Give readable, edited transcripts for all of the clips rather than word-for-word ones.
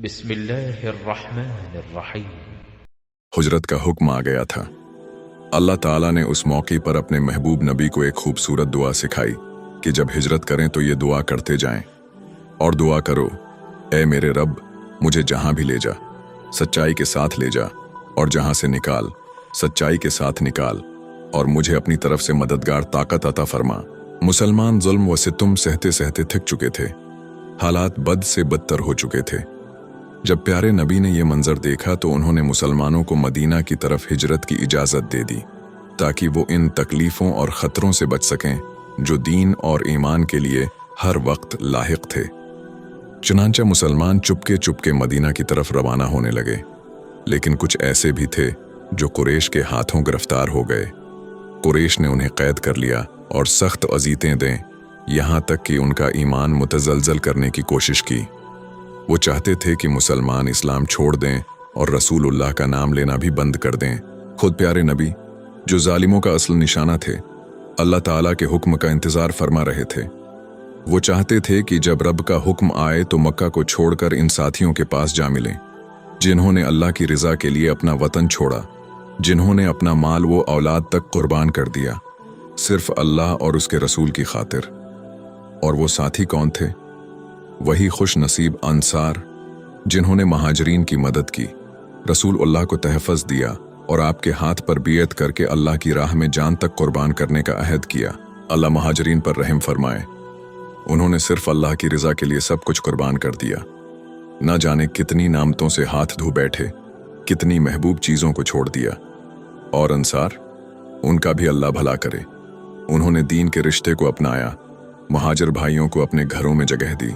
بسم اللہ الرحمن الرحیم۔ ہجرت کا حکم آ گیا تھا۔ اللہ تعالیٰ نے اس موقع پر اپنے محبوب نبی کو ایک خوبصورت دعا سکھائی کہ جب ہجرت کریں تو یہ دعا کرتے جائیں اور دعا کرو، اے میرے رب، مجھے جہاں بھی لے جا، سچائی کے ساتھ لے جا، اور جہاں سے نکال، سچائی کے ساتھ نکال، اور مجھے اپنی طرف سے مددگار طاقت عطا فرما۔ مسلمان ظلم و ستم سہتے سہتے تھک چکے تھے، حالات بد سے بدتر ہو چکے تھے۔ جب پیارے نبی نے یہ منظر دیکھا تو انہوں نے مسلمانوں کو مدینہ کی طرف ہجرت کی اجازت دے دی تاکہ وہ ان تکلیفوں اور خطروں سے بچ سکیں جو دین اور ایمان کے لیے ہر وقت لاحق تھے۔ چنانچہ مسلمان چپکے مدینہ کی طرف روانہ ہونے لگے، لیکن کچھ ایسے بھی تھے جو قریش کے ہاتھوں گرفتار ہو گئے۔ قریش نے انہیں قید کر لیا اور سخت اذیتیں دیں، یہاں تک کہ ان کا ایمان متزلزل کرنے کی کوشش کی۔ وہ چاہتے تھے کہ مسلمان اسلام چھوڑ دیں اور رسول اللہ کا نام لینا بھی بند کر دیں۔ خود پیارے نبی، جو ظالموں کا اصل نشانہ تھے، اللہ تعالیٰ کے حکم کا انتظار فرما رہے تھے۔ وہ چاہتے تھے کہ جب رب کا حکم آئے تو مکہ کو چھوڑ کر ان ساتھیوں کے پاس جا ملیں جنہوں نے اللہ کی رضا کے لیے اپنا وطن چھوڑا، جنہوں نے اپنا مال و اولاد تک قربان کر دیا صرف اللہ اور اس کے رسول کی خاطر۔ اور وہ ساتھی کون تھے؟ وہی خوش نصیب انصار جنہوں نے مہاجرین کی مدد کی، رسول اللہ کو تحفظ دیا اور آپ کے ہاتھ پر بیعت کر کے اللہ کی راہ میں جان تک قربان کرنے کا عہد کیا۔ اللہ مہاجرین پر رحم فرمائے، انہوں نے صرف اللہ کی رضا کے لیے سب کچھ قربان کر دیا۔ نہ جانے کتنی نعمتوں سے ہاتھ دھو بیٹھے، کتنی محبوب چیزوں کو چھوڑ دیا۔ اور انصار، ان کا بھی اللہ بھلا کرے، انہوں نے دین کے رشتے کو اپنایا، مہاجر بھائیوں کو اپنے گھروں میں جگہ دی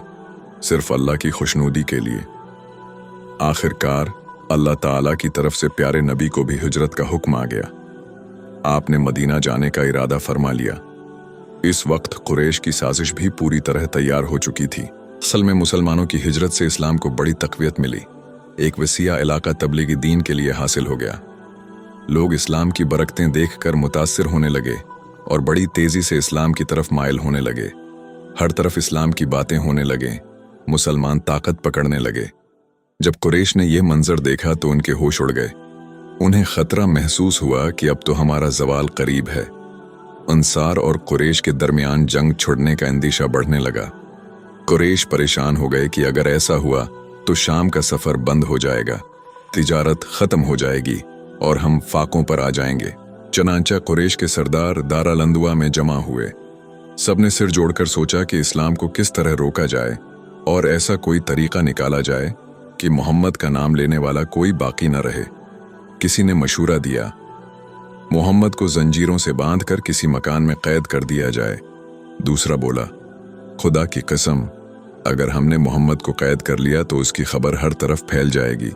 صرف اللہ کی خوشنودی کے لیے۔ آخر کار اللہ تعالیٰ کی طرف سے پیارے نبی کو بھی ہجرت کا حکم آ گیا۔ آپ نے مدینہ جانے کا ارادہ فرما لیا۔ اس وقت قریش کی سازش بھی پوری طرح تیار ہو چکی تھی۔ اصل میں مسلمانوں کی ہجرت سے اسلام کو بڑی تقویت ملی، ایک وسیع علاقہ تبلیغی دین کے لیے حاصل ہو گیا۔ لوگ اسلام کی برکتیں دیکھ کر متاثر ہونے لگے اور بڑی تیزی سے اسلام کی طرف مائل ہونے لگے۔ ہر طرف اسلام کی باتیں ہونے لگیں، مسلمان طاقت پکڑنے لگے۔ جب قریش نے یہ منظر دیکھا تو ان کے ہوش اڑ گئے۔ انہیں خطرہ محسوس ہوا کہ اب تو ہمارا زوال قریب ہے۔ انصار اور قریش کے درمیان جنگ چھڑنے کا اندیشہ بڑھنے لگا۔ قریش پریشان ہو گئے کہ اگر ایسا ہوا تو شام کا سفر بند ہو جائے گا، تجارت ختم ہو جائے گی اور ہم فاقوں پر آ جائیں گے۔ چنانچہ قریش کے سردار دارالندوا میں جمع ہوئے۔ سب نے سر جوڑ کر سوچا کہ اسلام کو کس طرح روکا جائے اور ایسا کوئی طریقہ نکالا جائے کہ محمد کا نام لینے والا کوئی باقی نہ رہے۔ کسی نے مشورہ دیا، محمد کو زنجیروں سے باندھ کر کسی مکان میں قید کر دیا جائے۔ دوسرا بولا، خدا کی قسم، اگر ہم نے محمد کو قید کر لیا تو اس کی خبر ہر طرف پھیل جائے گی،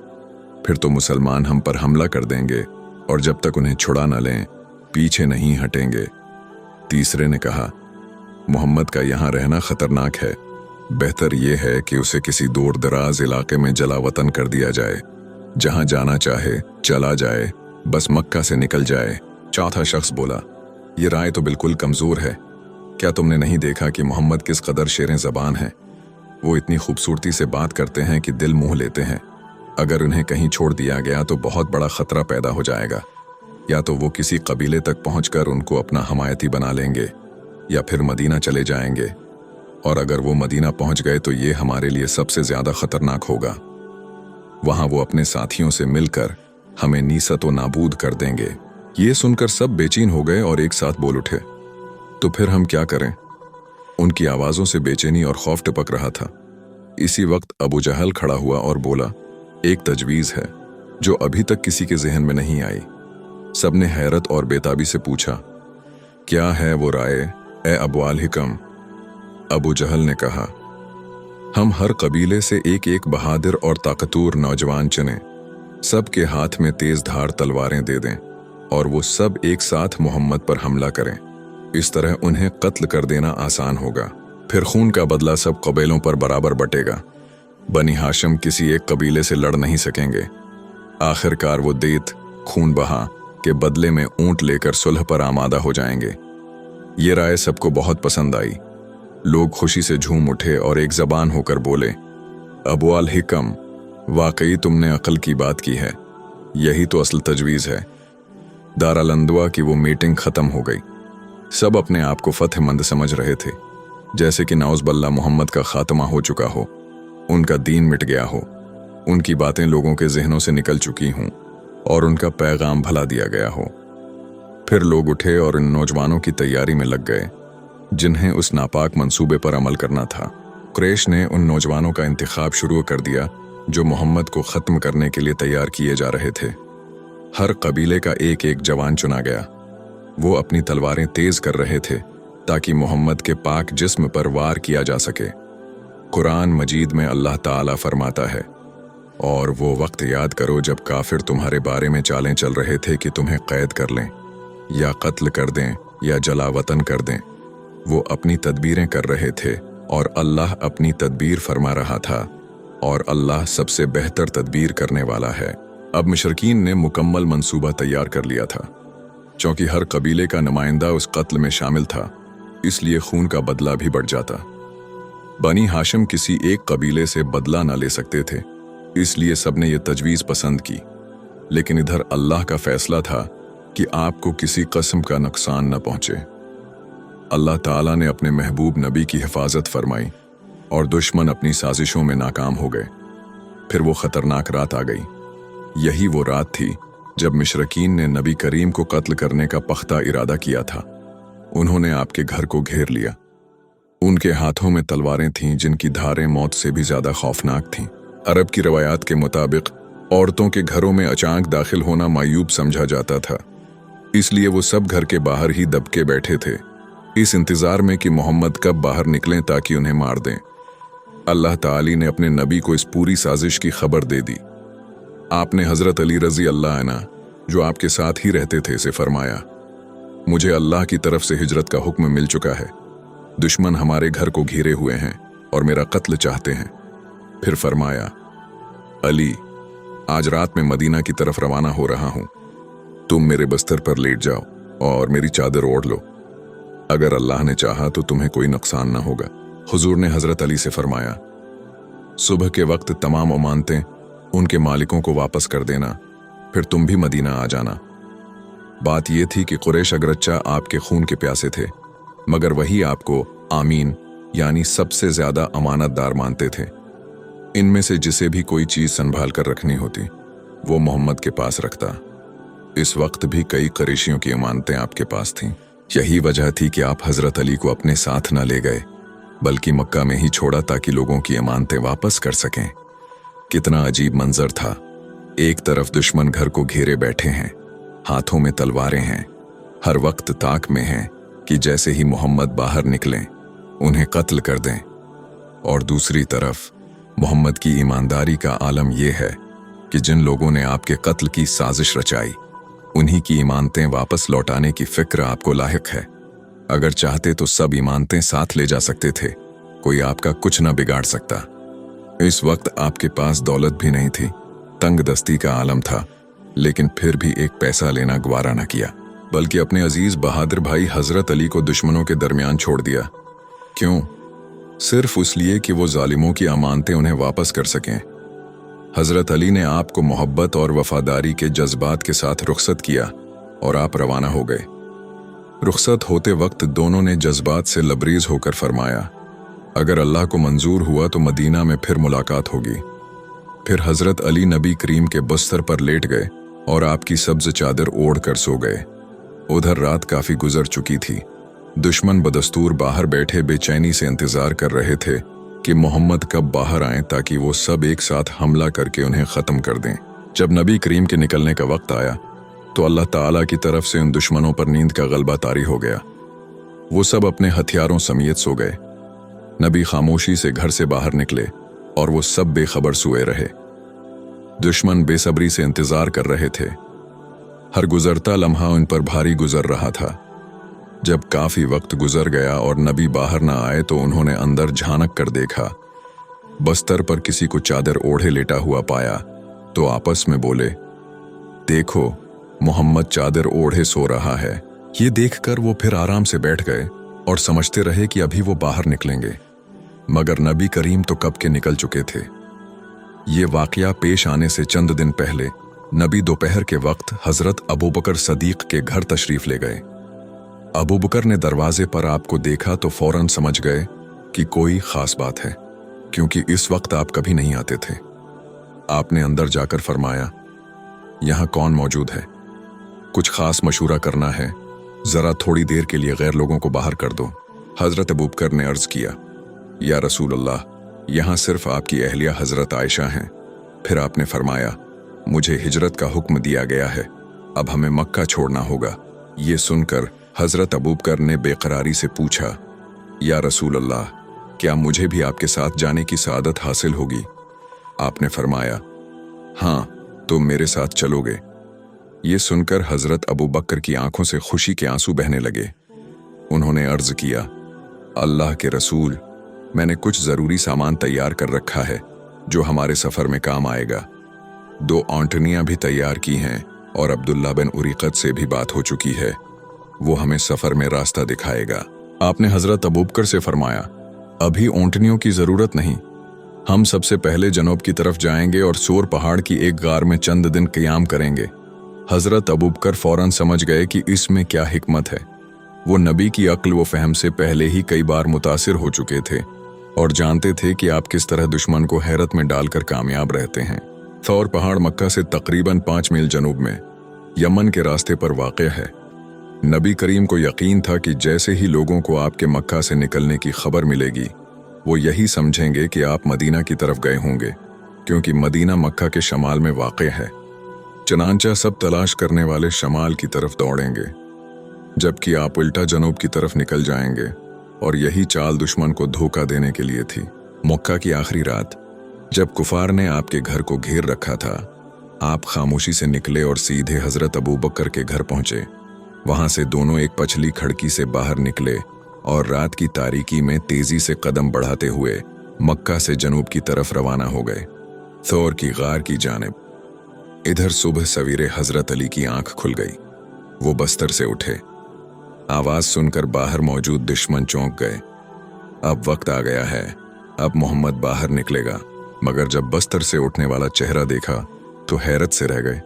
پھر تو مسلمان ہم پر حملہ کر دیں گے اور جب تک انہیں چھڑا نہ لیں پیچھے نہیں ہٹیں گے۔ تیسرے نے کہا، محمد کا یہاں رہنا خطرناک ہے، بہتر یہ ہے کہ اسے کسی دور دراز علاقے میں جلا وطن کر دیا جائے، جہاں جانا چاہے چلا جائے، بس مکہ سے نکل جائے۔ چوتھا شخص بولا، یہ رائے تو بالکل کمزور ہے، کیا تم نے نہیں دیکھا کہ محمد کس قدر شیریں زبان ہیں؟ وہ اتنی خوبصورتی سے بات کرتے ہیں کہ دل موہ لیتے ہیں۔ اگر انہیں کہیں چھوڑ دیا گیا تو بہت بڑا خطرہ پیدا ہو جائے گا، یا تو وہ کسی قبیلے تک پہنچ کر ان کو اپنا حمایتی بنا لیں گے یا پھر مدینہ چلے جائیں گے، اور اگر وہ مدینہ پہنچ گئے تو یہ ہمارے لیے سب سے زیادہ خطرناک ہوگا۔ وہاں وہ اپنے ساتھیوں سے مل کر ہمیں نیست و نابود کر دیں گے۔ یہ سن کر سب بے چین ہو گئے اور ایک ساتھ بول اٹھے، تو پھر ہم کیا کریں؟ ان کی آوازوں سے بے چینی اور خوف ٹپک رہا تھا۔ اسی وقت ابو جہل کھڑا ہوا اور بولا، ایک تجویز ہے جو ابھی تک کسی کے ذہن میں نہیں آئی۔ سب نے حیرت اور بیتابی سے پوچھا، کیا ہے وہ رائے اے ابو الحکم؟ ابو جہل نے کہا، ہم ہر قبیلے سے ایک ایک بہادر اور طاقتور نوجوان چنیں، سب کے ہاتھ میں تیز دھار تلواریں دے دیں اور وہ سب ایک ساتھ محمد پر حملہ کریں۔ اس طرح انہیں قتل کر دینا آسان ہوگا، پھر خون کا بدلہ سب قبیلوں پر برابر بٹے گا۔ بنی ہاشم کسی ایک قبیلے سے لڑ نہیں سکیں گے۔ آخر کار وہ دیت خون بہا کے بدلے میں اونٹ لے کر صلح پر آمادہ ہو جائیں گے۔ یہ رائے سب کو بہت پسند آئی۔ لوگ خوشی سے جھوم اٹھے اور ایک زبان ہو کر بولے، ابو الحکم، वाकई तुमने अक्ल की बात की है, यही तो असल तजवीज़ है। दारुल अंदवा की वो मीटिंग ख़त्म हो गई। सब अपने आप को फतहमंद समझ रहे थे, जैसे कि नाउज़ुबिल्लाह मोहम्मद का खात्मा हो चुका हो, उनका दीन मिट गया हो, उनकी बातें लोगों के जहनों से निकल चुकी हों और उनका पैगाम भला दिया गया हो। फिर लोग उठे और इन नौजवानों की तैयारी में लग गए जिन्हें उस नापाक मंसूबे पर अमल करना था। कुरैश ने उन नौजवानों का इंतखाब शुरू कर दिया जो मोहम्मद को ख़त्म करने के लिए तैयार किए जा रहे थे। हर कबीले का एक एक जवान चुना गया। वो अपनी तलवारें तेज कर रहे थे ताकि मोहम्मद के पाक जिस्म पर वार किया जा सके। कुरान मजीद में अल्लाह ताला फरमाता है, और वो वक्त याद करो जब काफिर तुम्हारे बारे में चालें चल रहे थे कि तुम्हें कैद कर लें या कत्ल कर दें या जला वतन कर दें। वो अपनी तदबीरें कर रहे थे और अल्लाह अपनी तदबीर फरमा रहा था, और अल्लाह सबसे बेहतर तदबीर करने वाला है। अब मुशरिकीन ने मुकम्मल मंसूबा तैयार कर लिया था। चूंकि हर कबीले का नुमाइंदा उस कत्ल में शामिल था, इसलिए खून का बदला भी बढ़ जाता। बनी हाशिम किसी एक कबीले से बदला न ले सकते थे, इसलिए सबने ये तजवीज़ पसंद की। लेकिन इधर अल्लाह का फैसला था कि आपको किसी किस्म का नुकसान न पहुंचे। अल्लाह ताला ने अपने महबूब नबी की हिफाजत फरमाई और दुश्मन अपनी साजिशों में नाकाम हो गए। फिर वो खतरनाक रात आ गई। यही वो रात थी जब मुशरिकीन ने नबी करीम को कत्ल करने का पख्ता इरादा किया था। उन्होंने आपके घर को घेर लिया। उनके हाथों में तलवारें थीं जिनकी धारें मौत से भी ज्यादा खौफनाक थीं। अरब की रवायात के मुताबिक औरतों के घरों में अचानक दाखिल होना मायूब समझा जाता था, इसलिए वो सब घर के बाहर ही दबके बैठे थे, इस इंतजार में कि मोहम्मद कब बाहर निकलें ताकि उन्हें मार दें। अल्लाह ताली ने अपने नबी को इस पूरी साजिश की खबर दे दी। आपने हजरत अली रजी अल्लाह अन्हु, जो आपके साथ ही रहते थे, से फरमाया, मुझे अल्लाह की तरफ से हिजरत का हुक्म मिल चुका है। दुश्मन हमारे घर को घेरे हुए हैं और मेरा कत्ल चाहते हैं। फिर फरमाया, अली, आज रात में मदीना की तरफ रवाना हो रहा हूं। तुम मेरे बिस्तर पर लेट जाओ और मेरी चादर ओढ़ लो। अगर अल्लाह ने चाहा तो तुम्हें कोई नुकसान ना होगा। हुजूर ने हजरत अली से फरमाया, सुबह के वक्त तमाम अमानतें उनके मालिकों को वापस कर देना, फिर तुम भी मदीना आ जाना। बात यह थी कि कुरैश अगरच्चा आपके खून के प्यासे थे, मगर वही आपको आमीन यानी सबसे ज्यादा अमानतदार मानते थे। इनमें से जिसे भी कोई चीज संभाल कर रखनी होती वो मोहम्मद के पास रखता। इस वक्त भी कई कुरैशियों की अमानतें आपके पास थीं। यही वजह थी कि आप हजरत अली को अपने साथ न ले गए, बल्कि मक्का में ही छोड़ा ताकि लोगों की अमानतें वापस कर सकें। कितना अजीब मंजर था। एक तरफ दुश्मन घर को घेरे बैठे हैं, हाथों में तलवारें हैं, हर वक्त ताक में हैं कि जैसे ही मोहम्मद बाहर निकलें उन्हें कत्ल कर दें। और दूसरी तरफ मोहम्मद की ईमानदारी का आलम यह है कि जिन लोगों ने आपके कत्ल की साजिश रचाई, उन्हीं की ईमानतें वापस लौटाने की फिक्र आपको लाहिक है। अगर चाहते तो सब ईमानतें साथ ले जा सकते थे, कोई आपका कुछ न बिगाड़ सकता। इस वक्त आपके पास दौलत भी नहीं थी, तंग दस्ती का आलम था, लेकिन फिर भी एक पैसा लेना गवारा न किया, बल्कि अपने अजीज बहादुर भाई हजरत अली को दुश्मनों के दरमियान छोड़ दिया। क्यों? सिर्फ इसलिए कि वो जालिमों की अमानतें उन्हें वापस कर सकें। हजरत अली ने आपको मोहब्बत और वफादारी के जज्बात के साथ रुखसत किया और आप रवाना हो गए। रुखसत होते वक्त दोनों ने जज्बात से लबरेज होकर फरमाया, अगर अल्लाह को मंजूर हुआ तो मदीना में फिर मुलाकात होगी। फिर हजरत अली नबी करीम के बिस्तर पर लेट गए और आपकी सब्ज चादर ओढ़ कर सो गए। उधर रात काफी गुजर चुकी थी। दुश्मन बदस्तूर बाहर बैठे बेचैनी से इंतजार कर रहे थे कि मोहम्मद कब बाहर आए ताकि वो सब एक साथ हमला करके उन्हें ख़त्म कर दें। जब नबी करीम के निकलने का वक्त आया तो अल्लाह ताला की तरफ से उन दुश्मनों पर नींद का गलबा तारी हो गया। वो सब अपने हथियारों समेत सो गए। नबी खामोशी से घर से बाहर निकले और वो सब बेखबर सोए रहे। दुश्मन बेसब्री से इंतजार कर रहे थे। हर गुजरता लम्हा उन पर भारी गुजर रहा था। जब काफी वक्त गुजर गया और नबी बाहर ना आए तो उन्होंने अंदर झांक कर देखा। बस्तर पर किसी को चादर ओढ़े लेटा हुआ पाया तो आपस में बोले, देखो मोहम्मद चादर ओढ़े सो रहा है। ये देखकर वो फिर आराम से बैठ गए और समझते रहे कि अभी वो बाहर निकलेंगे, मगर नबी करीम तो कब के निकल चुके थे। ये वाकया पेश आने से चंद दिन पहले नबी दोपहर के वक्त हजरत अबू बकर सदीक के घर तशरीफ ले गए। अबू बकर ने दरवाजे पर आपको देखा तो फौरन समझ गए कि कोई खास बात है, क्योंकि इस वक्त आप कभी नहीं आते थे। आपने अंदर जाकर फरमाया, यहाँ कौन मौजूद है? कुछ खास मशूरा करना है, जरा थोड़ी देर के लिए गैर लोगों को बाहर कर दो। हजरत अबू बकर ने अर्ज किया, या रसूल अल्लाह, यहाँ सिर्फ आपकी अहलिया हजरत आयशा हैं। फिर आपने फरमाया, मुझे हिजरत का हुक्म दिया गया है, अब हमें मक्का छोड़ना होगा। ये सुनकर हजरत अबू बकर ने बेकरारी से पूछा, या रसूल अल्लाह, क्या मुझे भी आपके साथ जाने की सआदत हासिल होगी? आपने फरमाया, हाँ, तुम मेरे साथ चलोगे। ये सुनकर हजरत अबू बकर की आंखों से खुशी के आंसू बहने लगे। उन्होंने अर्ज किया, अल्लाह के रसूल, मैंने कुछ जरूरी सामान तैयार कर रखा है जो हमारे सफर में काम आएगा। 2 औंटनियां भी तैयार की हैं और अब्दुल्ला बिन उरीकत से भी बात हो चुकी है, वो हमें सफर में रास्ता दिखाएगा। आपने हजरत अबू बकर से फरमाया, अभी ऊंटनियों की जरूरत नहीं, हम सबसे पहले जनूब की तरफ जाएंगे और सोर पहाड़ की एक गार में चंद दिन क़याम करेंगे। हजरत अबू बकर फौरन समझ गए कि इसमें क्या हिकमत है। वो नबी की अक्ल व फहम से पहले ही कई बार मुतासिर हो चुके थे और जानते थे कि आप किस तरह दुश्मन को हैरत में डालकर कामयाब रहते हैं। सौर पहाड़ मक्का से तकरीबन 5 मील जनूब में यमन के रास्ते पर वाक़ है। नबी करीम को यकीन था कि जैसे ही लोगों को आपके मक्का से निकलने की खबर मिलेगी, वो यही समझेंगे कि आप मदीना की तरफ गए होंगे, क्योंकि मदीना मक्का के शमाल में वाक़ है। चनांचा सब तलाश करने वाले शमाल की तरफ दौड़ेंगे, जबकि आप उल्टा जनूब की तरफ निकल जाएंगे, और यही चाल दुश्मन को धोखा देने के लिए थी। मक्का की आखिरी रात जब कुफार ने आपके घर को घेर रखा था, आप खामोशी से निकले और सीधे हजरत अबू बकर के घर पहुंचे। वहां से दोनों एक पछली खिड़की से बाहर निकले और रात की तारीकी में तेजी से कदम बढ़ाते हुए मक्का से जनूब की तरफ रवाना हो गए, सौर की गार की जानिब। इधर सुबह सवेरे हजरत अली की आंख खुल गई। वो बस्तर से उठे। आवाज सुनकर बाहर मौजूद दुश्मन चौंक गए। अब वक्त आ गया है, अब मोहम्मद बाहर निकलेगा। मगर जब बस्तर से उठने वाला चेहरा देखा तो हैरत से रह गए।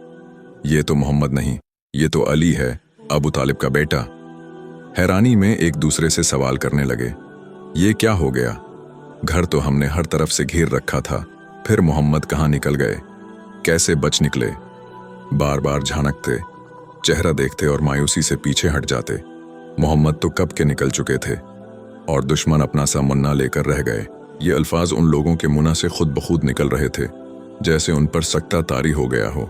ये तो मोहम्मद नहीं, ये तो अली है, अबू तालिब का बेटा। हैरानी में एक दूसरे से सवाल करने लगे, ये क्या हो गया? घर तो हमने हर तरफ से घेर रखा था, फिर मोहम्मद कहाँ निकल गए? कैसे बच निकले? बार बार झांकते, चेहरा देखते और मायूसी से पीछे हट जाते। मोहम्मद तो कब के निकल चुके थे और दुश्मन अपना सा मुन्ना लेकर रह गए। ये अल्फाज उन लोगों के मुंह से खुद बखुद निकल रहे थे जैसे उन पर सख्ता तारी हो गया हो।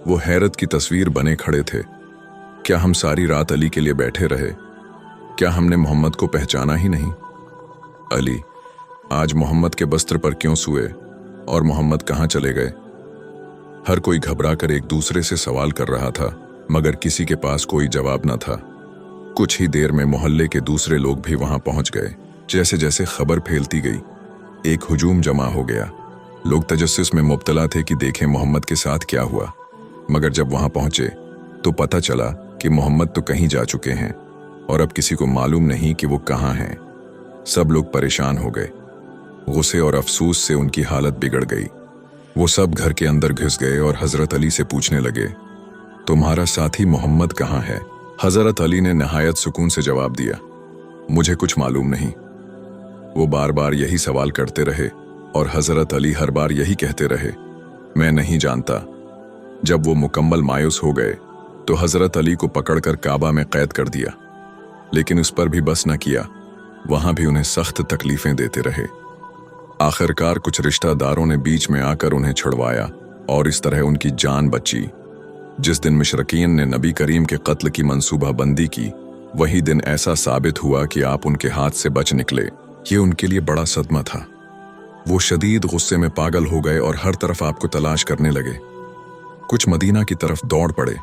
वो हैरत की तस्वीर बने खड़े थे। क्या हम सारी रात अली के लिए बैठे रहे? क्या हमने मोहम्मद को पहचाना ही नहीं? अली, आज मोहम्मद के बस्तर पर क्यों सोए और मोहम्मद कहाँ चले गए? हर कोई घबरा कर एक दूसरे से सवाल कर रहा था, मगर किसी के पास कोई जवाब न था। कुछ ही देर में मोहल्ले के दूसरे लोग भी वहां पहुंच गए। जैसे जैसे खबर फैलती गई, एक हुजूम जमा हो गया। लोग तजस्सुस में मुब्तला थे कि देखें मोहम्मद के साथ क्या हुआ। मगर जब वहां पहुंचे तो पता चला कि मोहम्मद तो कहीं जा चुके हैं और अब किसी को मालूम नहीं कि वो कहाँ हैं। सब लोग परेशान हो गए। गुस्से और अफसोस से उनकी हालत बिगड़ गई। वो सब घर के अंदर घुस गए और हजरत अली से पूछने लगे, तुम्हारा साथी मोहम्मद कहाँ है? हजरत अली ने नहायत सुकून से जवाब दिया, मुझे कुछ मालूम नहीं। वो बार बार यही सवाल करते रहे और हजरत अली हर बार यही कहते रहे, मैं नहीं जानता। जब वो मुकम्मल मायूस हो गए तो हजरत अली को पकड़कर काबा में कैद कर दिया, लेकिन उस पर भी बस न किया। वहां भी उन्हें सख्त तकलीफें देते रहे। आखिरकार कुछ रिश्तेदारों ने बीच में आकर उन्हें छुड़वाया और इस तरह उनकी जान बची। जिस दिन मुशरिकीन ने नबी करीम के कत्ल की मंसूबा बंदी की, वही दिन ऐसा साबित हुआ कि आप उनके हाथ से बच निकले। ये उनके लिए बड़ा सदमा था। वो शदीद गुस्से में पागल हो गए और हर तरफ आपको तलाश करने लगे। कुछ मदीना की तरफ दौड़ पड़े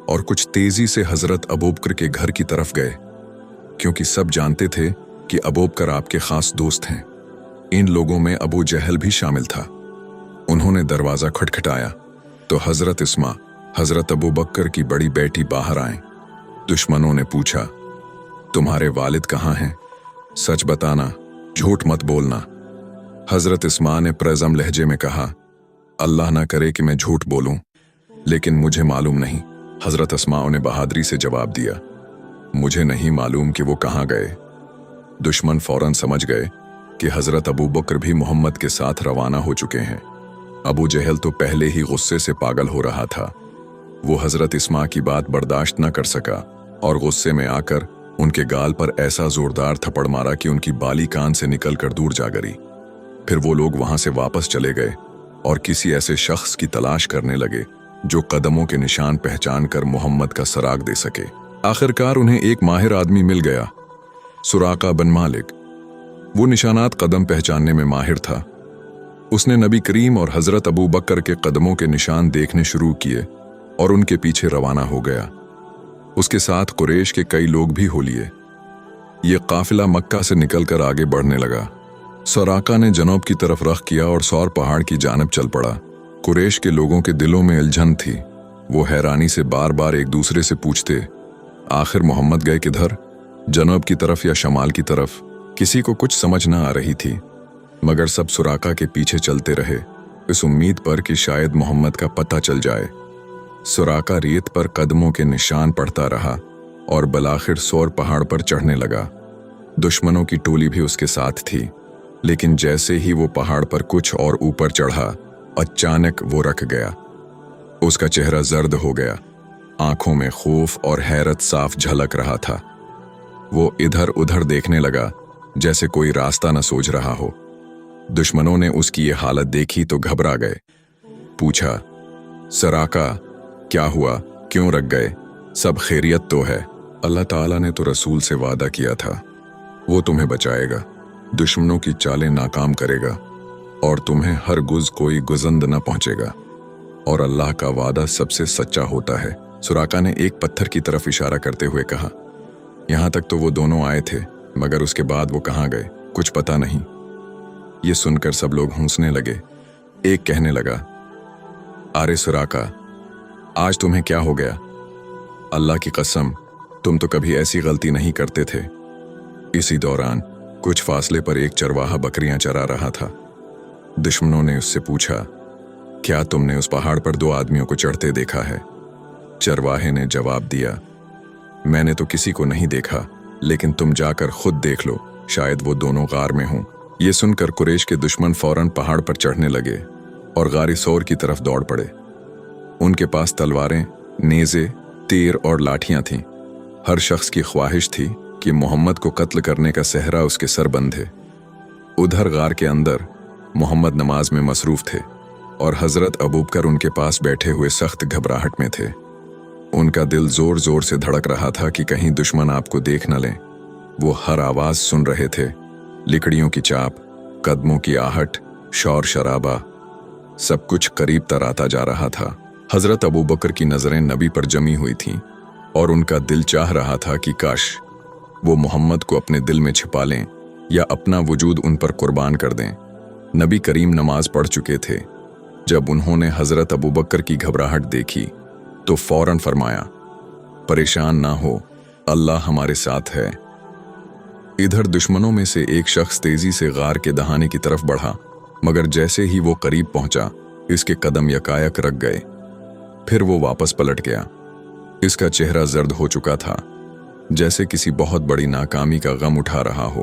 और कुछ तेजी से हजरत अबू बकर के घर की तरफ गए, क्योंकि सब जानते थे कि अबू बकर आपके खास दोस्त हैं। इन लोगों में अबू जहल भी शामिल था। उन्होंने दरवाजा खटखटाया तो हजरत इस्मा, हजरत अबू बकर की बड़ी बेटी, बाहर आए। दुश्मनों ने पूछा, तुम्हारे वालिद कहाँ हैं? सच बताना, झूठ मत बोलना। हजरत इस्मा ने प्रज़म लहजे में कहा, अल्लाह ना करे कि मैं झूठ बोलूं, लेकिन मुझे मालूम नहीं। हजरत इस्मा ने बहादुरी से जवाब दिया, मुझे नहीं मालूम कि वो कहाँ गए। दुश्मन फौरन समझ गए कि हजरत अबू बकर भी मोहम्मद के साथ रवाना हो चुके हैं। अबू जहल तो पहले ही गुस्से से पागल हो रहा था। वो हजरत इस्मा की बात बर्दाश्त न कर सका और गुस्से में आकर उनके गाल पर ऐसा जोरदार थप्पड़ मारा कि उनकी बाली कान से निकलकर दूर जा गिरी। फिर वो लोग वहां से वापस चले गए और किसी ऐसे शख्स की तलाश करने लगे जो कदमों के निशान पहचान कर मोहम्मद का सराग दे सके। आखिरकार उन्हें एक माहिर आदमी मिल गया, सुराका बिन मालिक। वो निशानात कदम पहचानने में माहिर था। उसने नबी करीम और हजरत अबू बकर के कदमों के निशान देखने शुरू किए और उनके पीछे रवाना हो गया। उसके साथ कुरैश के कई लोग भी हो लिए। ये काफिला मक्का से निकलकर आगे बढ़ने लगा। सुराका ने जनूब की तरफ रख किया और सौर पहाड़ की जानब चल पड़ा। कुरैश के लोगों के दिलों में उलझन थी। वो हैरानी से बार बार एक दूसरे से पूछते, आखिर मोहम्मद गए किधर, जनूब की तरफ या शमाल की तरफ? किसी को कुछ समझ न आ रही थी, मगर सब सुराका के पीछे चलते रहे, इस उम्मीद पर कि शायद मोहम्मद का पता चल जाए। सुराका रेत पर कदमों के निशान पड़ता रहा और बलाखिर सौर पहाड़ पर चढ़ने लगा। दुश्मनों की टोली भी उसके साथ थी, लेकिन जैसे ही वो पहाड़ पर कुछ और ऊपर चढ़ा, अचानक वो रख गया। उसका चेहरा जर्द हो गया, आंखों में खौफ और हैरत साफ झलक रहा था। वो इधर उधर देखने लगा जैसे कोई रास्ता न सूझ रहा हो। दुश्मनों ने उसकी ये हालत देखी तो घबरा गए। पूछा, सराका क्या हुआ, क्यों रख गए? सब खैरियत तो है? अल्लाह ताला ने तो रसूल से वादा किया था, वो तुम्हें बचाएगा, दुश्मनों की चालें नाकाम करेगा और तुम्हें हर गुज कोई गुजंद न पहुंचेगा, और अल्लाह का वादा सबसे सच्चा होता है। सुराका ने एक पत्थर की तरफ इशारा करते हुए कहा, यहां तक तो वो दोनों आए थे, मगर उसके बाद वो कहाँ गए, कुछ पता नहीं। ये सुनकर सब लोग हंसने लगे। एक कहने लगा, अरे सुराका, आज तुम्हें क्या हो गया? अल्लाह की कसम, तुम तो कभी ऐसी गलती नहीं करते थे। इसी दौरान कुछ फासले पर एक चरवाहा बकरियां चरा रहा था। दुश्मनों ने उससे पूछा, क्या तुमने उस पहाड़ पर दो आदमियों को चढ़ते देखा है? चरवाहे ने जवाब दिया, मैंने तो किसी को नहीं देखा, लेकिन तुम जाकर खुद देख लो, शायद वो दोनों गार में हों। ये सुनकर कुरैश के दुश्मन फौरन पहाड़ पर चढ़ने लगे और गारी सौर की तरफ दौड़ पड़े। उनके पास तलवारें, नेज़े, तीर और लाठियां थीं। हर शख्स की ख्वाहिश थी कि मोहम्मद को कत्ल करने का सहरा उसके सर बंधे। उधर गार के अंदर मोहम्मद नमाज में मसरूफ थे और हजरत अबू बकर उनके पास बैठे हुए सख्त घबराहट में थे। उनका दिल जोर जोर से धड़क रहा था कि कहीं दुश्मन आपको देख न लें। वो हर आवाज सुन रहे थे, लिकड़ियों की चाप, कदमों की आहट, शौर शराबा, सब कुछ करीब तर आता जा रहा था। हजरत अबू बकर की नजरें नबी पर जमी हुई थीं और उनका दिल चाह रहा था कि काश वो मोहम्मद को अपने दिल में छिपा लें या अपना वजूद उन पर कुर्बान कर दें। नबी करीम नमाज पढ़ चुके थे। जब उन्होंने हजरत अबू बकर की घबराहट देखी तो फौरन फरमाया, परेशान ना हो, अल्लाह हमारे साथ है। इधर दुश्मनों में से एक शख्स तेजी से गार के दहाने की तरफ बढ़ा, मगर जैसे ही वो करीब पहुंचा, इसके कदम यकायक रख गए। फिर वो वापस पलट गया। इसका चेहरा जर्द हो चुका था, जैसे किसी बहुत बड़ी नाकामी का गम उठा रहा हो।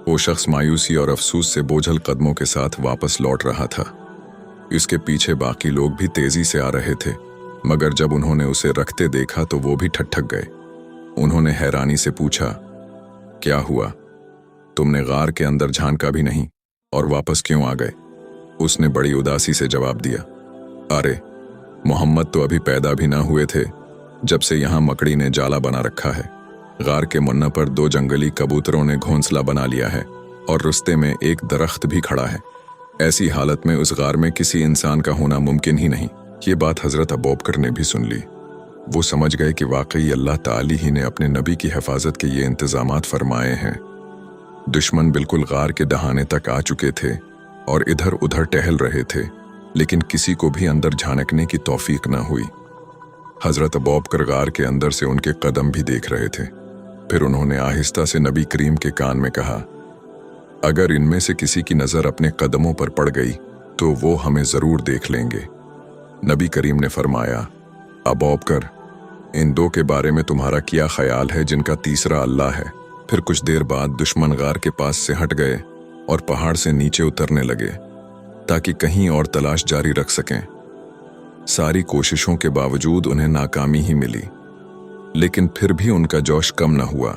वो शख्स मायूसी और अफसोस से बोझल कदमों के साथ वापस लौट रहा था। इसके पीछे बाकी लोग भी तेजी से आ रहे थे, मगर जब उन्होंने उसे रखते देखा तो वो भी ठठक गए। उन्होंने हैरानी से पूछा, क्या हुआ? तुमने गार के अंदर झांका भी नहीं और वापस क्यों आ गए? उसने बड़ी उदासी से जवाब दिया, अरे मोहम्मद तो अभी पैदा भी ना हुए थे जब से यहाँ मकड़ी ने जाला बना रखा है। गार के मुन्ना पर दो जंगली कबूतरों ने घोंसला बना लिया है और रुस्ते में एक दरख्त भी खड़ा है। ऐसी हालत में उस गार में किसी इंसान का होना मुमकिन ही नहीं। ये बात हजरत अबू बकर ने भी सुन ली। वो समझ गए कि वाकई अल्लाह ताली ही ने अपने नबी की हिफाजत के ये इंतजामात फरमाए हैं। दुश्मन बिल्कुल गार के दहाने तक आ चुके थे और इधर उधर टहल रहे थे, लेकिन किसी को भी अंदर झांकने की तौफीक न हुई। हजरत अबू बकर गार के अंदर से उनके कदम भी देख रहे थे। फिर उन्होंने आहिस्ता से नबी करीम के कान में कहा, अगर इनमें से किसी की नजर अपने कदमों पर पड़ गई तो वो हमें जरूर देख लेंगे। नबी करीम ने फरमाया, अब अबूबकर, इन दो के बारे में तुम्हारा क्या ख्याल है जिनका तीसरा अल्लाह है? फिर कुछ देर बाद दुश्मन गार के पास से हट गए और पहाड़ से नीचे उतरने लगे ताकि कहीं और तलाश जारी रख सकें। सारी कोशिशों के बावजूद उन्हें नाकामी ही मिली, लेकिन फिर भी उनका जोश कम न हुआ,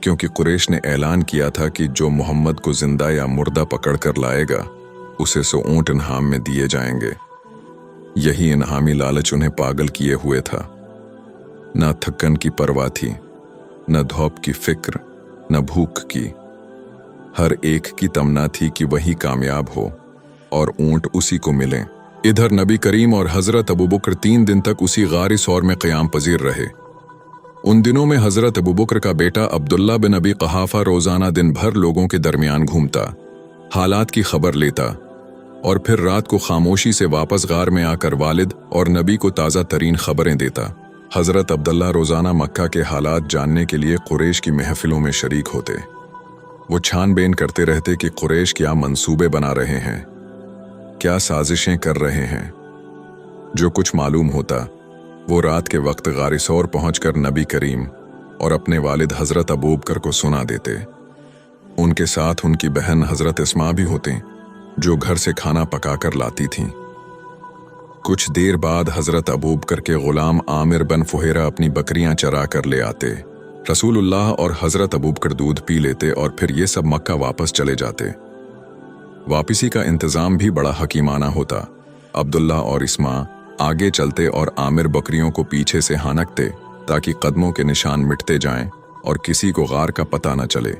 क्योंकि कुरैश ने ऐलान किया था कि जो मोहम्मद को जिंदा या मुर्दा पकड़ कर लाएगा उसे 100 ऊंट इनाम में दिए जाएंगे। यही इनामी लालच उन्हें पागल किए हुए था। न थकन की परवाह थी, न धौप की फिक्र, न भूख की। हर एक की तमन्ना थी कि वही कामयाब हो और ऊंट उसी को मिले। इधर नबी करीम और हजरत अबू बकर 3 दिन तक उसी गारी सौर में क़याम पजीर रहे। उन दिनों में हजरत अबू बकर का बेटा अब्दुल्ला बिन अबी क़हाफ़ा रोजाना दिन भर लोगों के दरमियान घूमता, हालात की खबर लेता और फिर रात को खामोशी से वापस गार में आकर वालिद और नबी को ताज़ा तरीन खबरें देता। हजरत अब्दुल्ला रोजाना मक्का के हालात जानने के लिए कुरैश की महफिलों में शरीक होते। वो छानबीन करते रहते कि कुरैश क्या मंसूबे बना रहे हैं, क्या साजिशें कर रहे हैं। जो कुछ मालूम होता वो रात के वक्त गारी सौर पहुंचकर नबी करीम और अपने वालिद हजरत अबू बकर को सुना देते। उनके साथ उनकी बहन हजरत इस्मा भी होती, जो घर से खाना पकाकर लाती थीं। कुछ देर बाद हजरत अबू बकर के गुलाम आमिर बिन फुहैरा अपनी बकरियां चरा कर ले आते। रसूलुल्लाह और हजरत अबू बकर दूध पी लेते और फिर ये सब मक्का वापस चले जाते। वापसी का इंतजाम भी बड़ा हकीमाना होता। अब्दुल्ला और इस्मा आगे चलते और आमिर बकरियों को पीछे से हानकते ताकि कदमों के निशान मिटते जाएं और किसी को गार का पता न चले।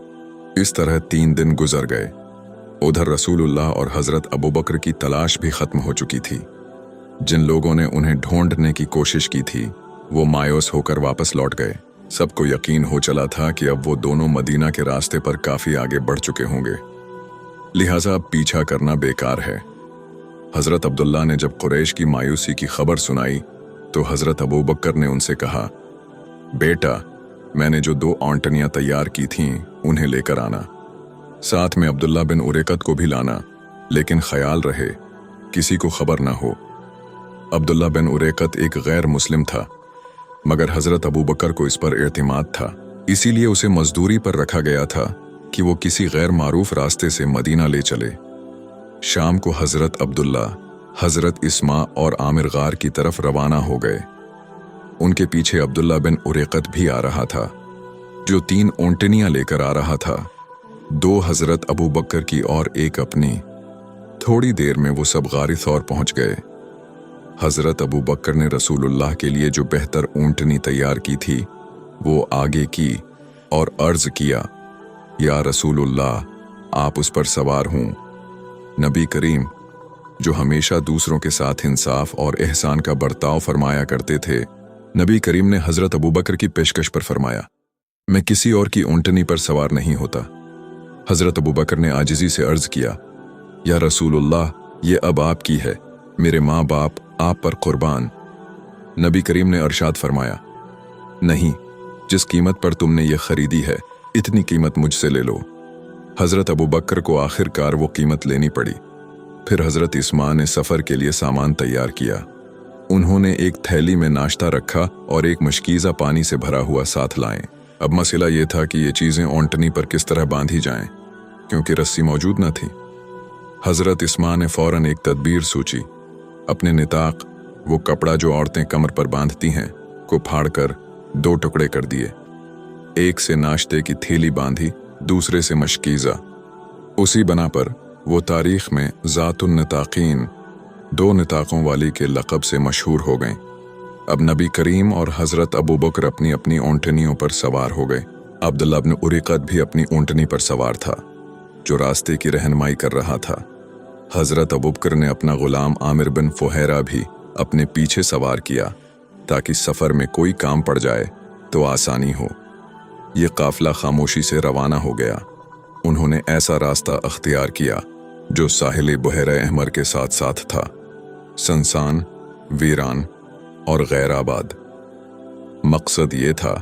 इस तरह 3 दिन गुजर गए। उधर रसूलुल्लाह और हजरत अबू बकर की तलाश भी खत्म हो चुकी थी। जिन लोगों ने उन्हें ढूंढने की कोशिश की थी वो मायूस होकर वापस लौट गए। सबको यकीन हो चला था कि अब वो दोनों मदीना के रास्ते पर काफी आगे बढ़ चुके होंगे, लिहाजा अब पीछा करना बेकार है। हजरत अब्दुल्ला ने जब कुरैश की मायूसी की खबर सुनाई तो हजरत अबू बकर ने उनसे कहा, बेटा, मैंने जो 2 औंटनियां तैयार की थीं उन्हें लेकर आना, साथ में अब्दुल्ला बिन उरैकत को भी लाना, लेकिन ख्याल रहे किसी को खबर ना हो। अब्दुल्ला बिन उरैकत एक गैर मुस्लिम था, मगर हजरत अबू बकर को इस पर एतमाद था, इसीलिए उसे मजदूरी पर रखा गया था कि वो किसी गैर मारूफ रास्ते से मदीना ले चले। शाम को हजरत अब्दुल्ला, हजरत इस्मा और आमिर गार की तरफ रवाना हो गए। उनके पीछे अब्दुल्ला बिन उरैकत भी आ रहा था, जो 3 ऊंटनियां लेकर आ रहा था, 2 हजरत अबू बकर की और 1 अपनी। थोड़ी देर में वो सब गारी सौर पहुंच गए। हजरत अबू बकर ने रसूलुल्लाह के लिए जो बेहतर ऊंटनी तैयार की थी वो आगे की और अर्ज किया, या रसूलुल्लाह, आप उस पर सवार हों। नबी करीम, जो हमेशा दूसरों के साथ इंसाफ और एहसान का बर्ताव फरमाया करते थे, नबी करीम ने हजरत अबू बकर की पेशकश पर फरमाया, मैं किसी और की ऊंटनी पर सवार नहीं होता। हजरत अबू बकर ने आजिज़ी से अर्ज किया, या रसूलुल्लाह, ये अब आपकी है, मेरे माँ बाप आप पर कुर्बान। नबी करीम ने अरशाद फरमाया, नहीं, जिस कीमत पर तुमने ये खरीदी है इतनी कीमत मुझसे ले लो। हजरत अबू बकर को आखिरकार वो कीमत लेनी पड़ी। फिर हजरत इस्मा ने सफर के लिए सामान तैयार किया। उन्होंने एक थैली में नाश्ता रखा और एक मशकीज़ा पानी से भरा हुआ साथ लाए। अब मसला ये था कि ये चीजें ओंटनी पर किस तरह बांधी जाएं, क्योंकि रस्सी मौजूद न थी। हजरत इस्मा ने फौरन एक तदबीर सोची। अपने निताक, वो कपड़ा जो औरतें कमर पर बांधती हैं, को फाड़कर 2 टुकड़े कर दिए। एक से नाश्ते की थैली बांधी, दूसरे से मशकीज़ा। उसी बना पर वो तारीख में ज़ातुन निताकीन, 2 निताकों वाली के लक़ब से मशहूर हो गईं। अब नबी करीम और हजरत अबू बकर अपनी अपनी ऊंटनियों पर सवार हो गए। अब्दुल्ला बिन उरैकत भी अपनी ऊंटनी पर सवार था, जो रास्ते की रहनुमाई कर रहा था। हजरत अबू बकर ने अपना गुलाम आमिर बिन फुहैरा भी अपने पीछे सवार किया, ताकि सफ़र में कोई काम पड़ जाए तो आसानी हो। ये काफिला खामोशी से रवाना हो गया। उन्होंने ऐसा रास्ता अख्तियार किया जो साहिल बहर अहमर के साथ साथ था, सनसान, वीरान और गैर आबाद। मकसद ये था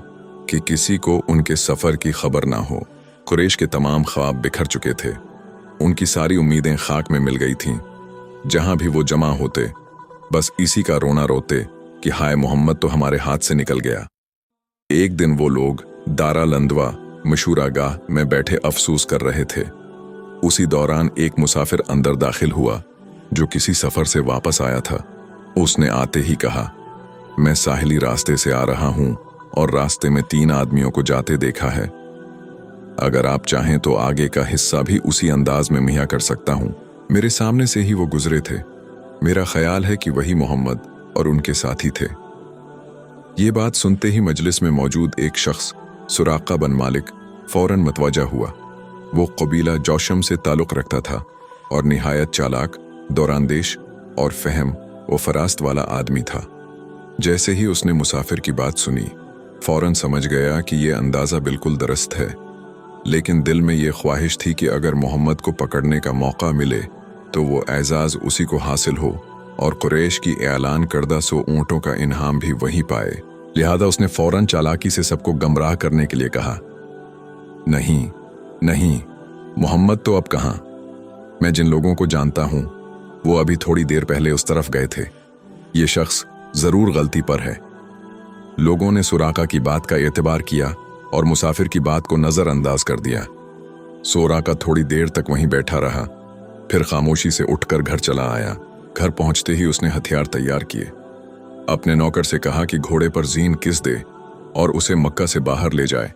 कि किसी को उनके सफ़र की खबर ना हो। कुरैश के तमाम ख्वाब बिखर चुके थे। उनकी सारी उम्मीदें खाक में मिल गई थीं। जहां भी वो जमा होते बस इसी का रोना रोते कि हाय मोहम्मद तो हमारे हाथ से निकल गया। एक दिन वो लोग दारा लंदवा मशूरागाह में बैठे अफसोस कर रहे थे। उसी दौरान एक मुसाफिर अंदर दाखिल हुआ जो किसी सफर से वापस आया था। उसने आते ही कहा, मैं साहिली रास्ते से आ रहा हूं और रास्ते में 3 आदमियों को जाते देखा है। अगर आप चाहें तो आगे का हिस्सा भी उसी अंदाज में मुहैया कर सकता हूं। मेरे सामने से ही वो गुजरे थे। मेरा ख्याल है कि वही मोहम्मद और उनके साथी थे। ये बात सुनते ही मजलिस में मौजूद एक शख्स सुराका बन मालिक फौरन मतवजा हुआ। वो कबीला जौशम से ताल्लुक़ रखता था और निहायत चालाक, दौरानदेश और फहम व फरास्त वाला आदमी था। जैसे ही उसने मुसाफिर की बात सुनी, फौरन समझ गया कि ये अंदाज़ा बिल्कुल दुरुस्त है। लेकिन दिल में ये ख्वाहिश थी कि अगर मोहम्मद को पकड़ने का मौका मिले तो वो एजाज़ उसी को हासिल हो और कुरैश की ऐलान करदा 100 ऊँटों का इनाम भी वहीं पाए। लिहाजा उसने फौरन चालाकी से सबको गमराह करने के लिए कहा, नहीं नहीं, मोहम्मद तो अब कहाँ। मैं जिन लोगों को जानता हूं वो अभी थोड़ी देर पहले उस तरफ गए थे। ये शख्स जरूर गलती पर है। लोगों ने सुराका की बात का एतबार किया और मुसाफिर की बात को नजरअंदाज कर दिया। सुराका थोड़ी देर तक वहीं बैठा रहा, फिर खामोशी से उठकर घर चला आया। घर पहुंचते ही उसने हथियार तैयार किए। अपने नौकर से कहा कि घोड़े पर जीन किस दे और उसे मक्का से बाहर ले जाए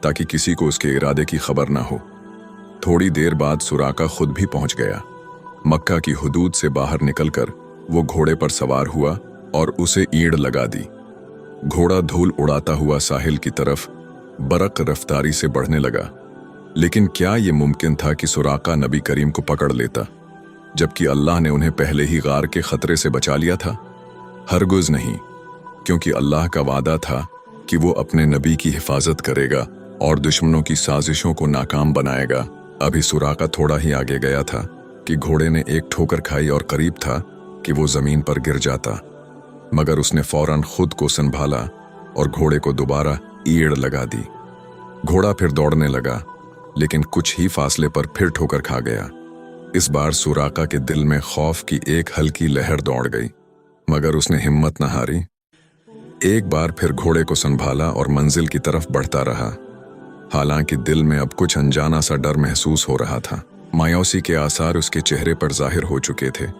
ताकि किसी को उसके इरादे की खबर ना हो। थोड़ी देर बाद सुराका खुद भी पहुंच गया। मक्का की हुदूद से बाहर निकलकर वो घोड़े पर सवार हुआ और उसे ईंट लगा दी। घोड़ा धूल उड़ाता हुआ साहिल की तरफ बरक रफ्तारी से बढ़ने लगा। लेकिन क्या ये मुमकिन था कि सुराका नबी करीम को पकड़ लेता, जबकि अल्लाह ने उन्हें पहले ही गार के खतरे से बचा लिया था? हरगिज़ नहीं, क्योंकि अल्लाह का वादा था कि वो अपने नबी की हिफाजत करेगा और दुश्मनों की साजिशों को नाकाम बनाएगा। अभी सुराका थोड़ा ही आगे गया था कि घोड़े ने एक ठोकर खाई और करीब था कि वो जमीन पर गिर जाता, मगर उसने फौरन खुद को संभाला और घोड़े को दोबारा ईड़ लगा दी। घोड़ा फिर दौड़ने लगा, लेकिन कुछ ही फासले पर फिर ठोकर खा गया। इस बार सुराका के दिल में खौफ की एक हल्की लहर दौड़ गई, मगर उसने हिम्मत न हारी। एक बार फिर घोड़े को संभाला और मंजिल की तरफ बढ़ता रहा। हालांकि दिल में अब कुछ अनजाना सा डर महसूस हो रहा था। मायूसी के आसार उसके चेहरे पर जाहिर हो चुके थे,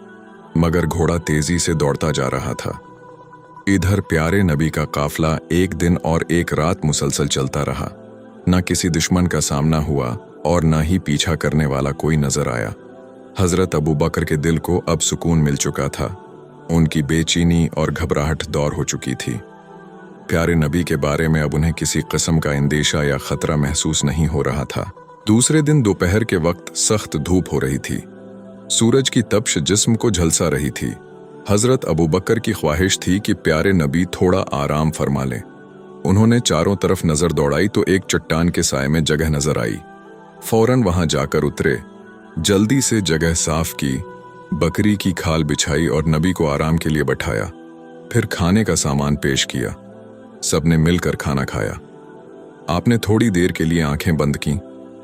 मगर घोड़ा तेजी से दौड़ता जा रहा था। इधर प्यारे नबी का काफिला एक दिन और एक रात मुसलसल चलता रहा। न किसी दुश्मन का सामना हुआ और न ही पीछा करने वाला कोई नजर आया। हजरत अबू बकर के दिल को अब सुकून मिल चुका था। उनकी बेचैनी और घबराहट दौर हो चुकी थी। प्यारे नबी के बारे में अब उन्हें किसी किस्म का अंदेशा या खतरा महसूस नहीं हो रहा था। दूसरे दिन दोपहर के वक्त सख्त धूप हो रही थी। सूरज की तपिश जिस्म को झलसा रही थी। हजरत अबू बकर की ख्वाहिश थी कि प्यारे नबी थोड़ा आराम फरमा लें। उन्होंने चारों तरफ नजर दौड़ाई तो एक चट्टान के साए में जगह नजर आई। फौरन वहां जाकर उतरे, जल्दी से जगह साफ की, बकरी की खाल बिछाई और नबी को आराम के लिए बैठाया। फिर खाने का सामान पेश किया। सबने मिलकर खाना खाया। आपने थोड़ी देर के लिए आंखें बंद की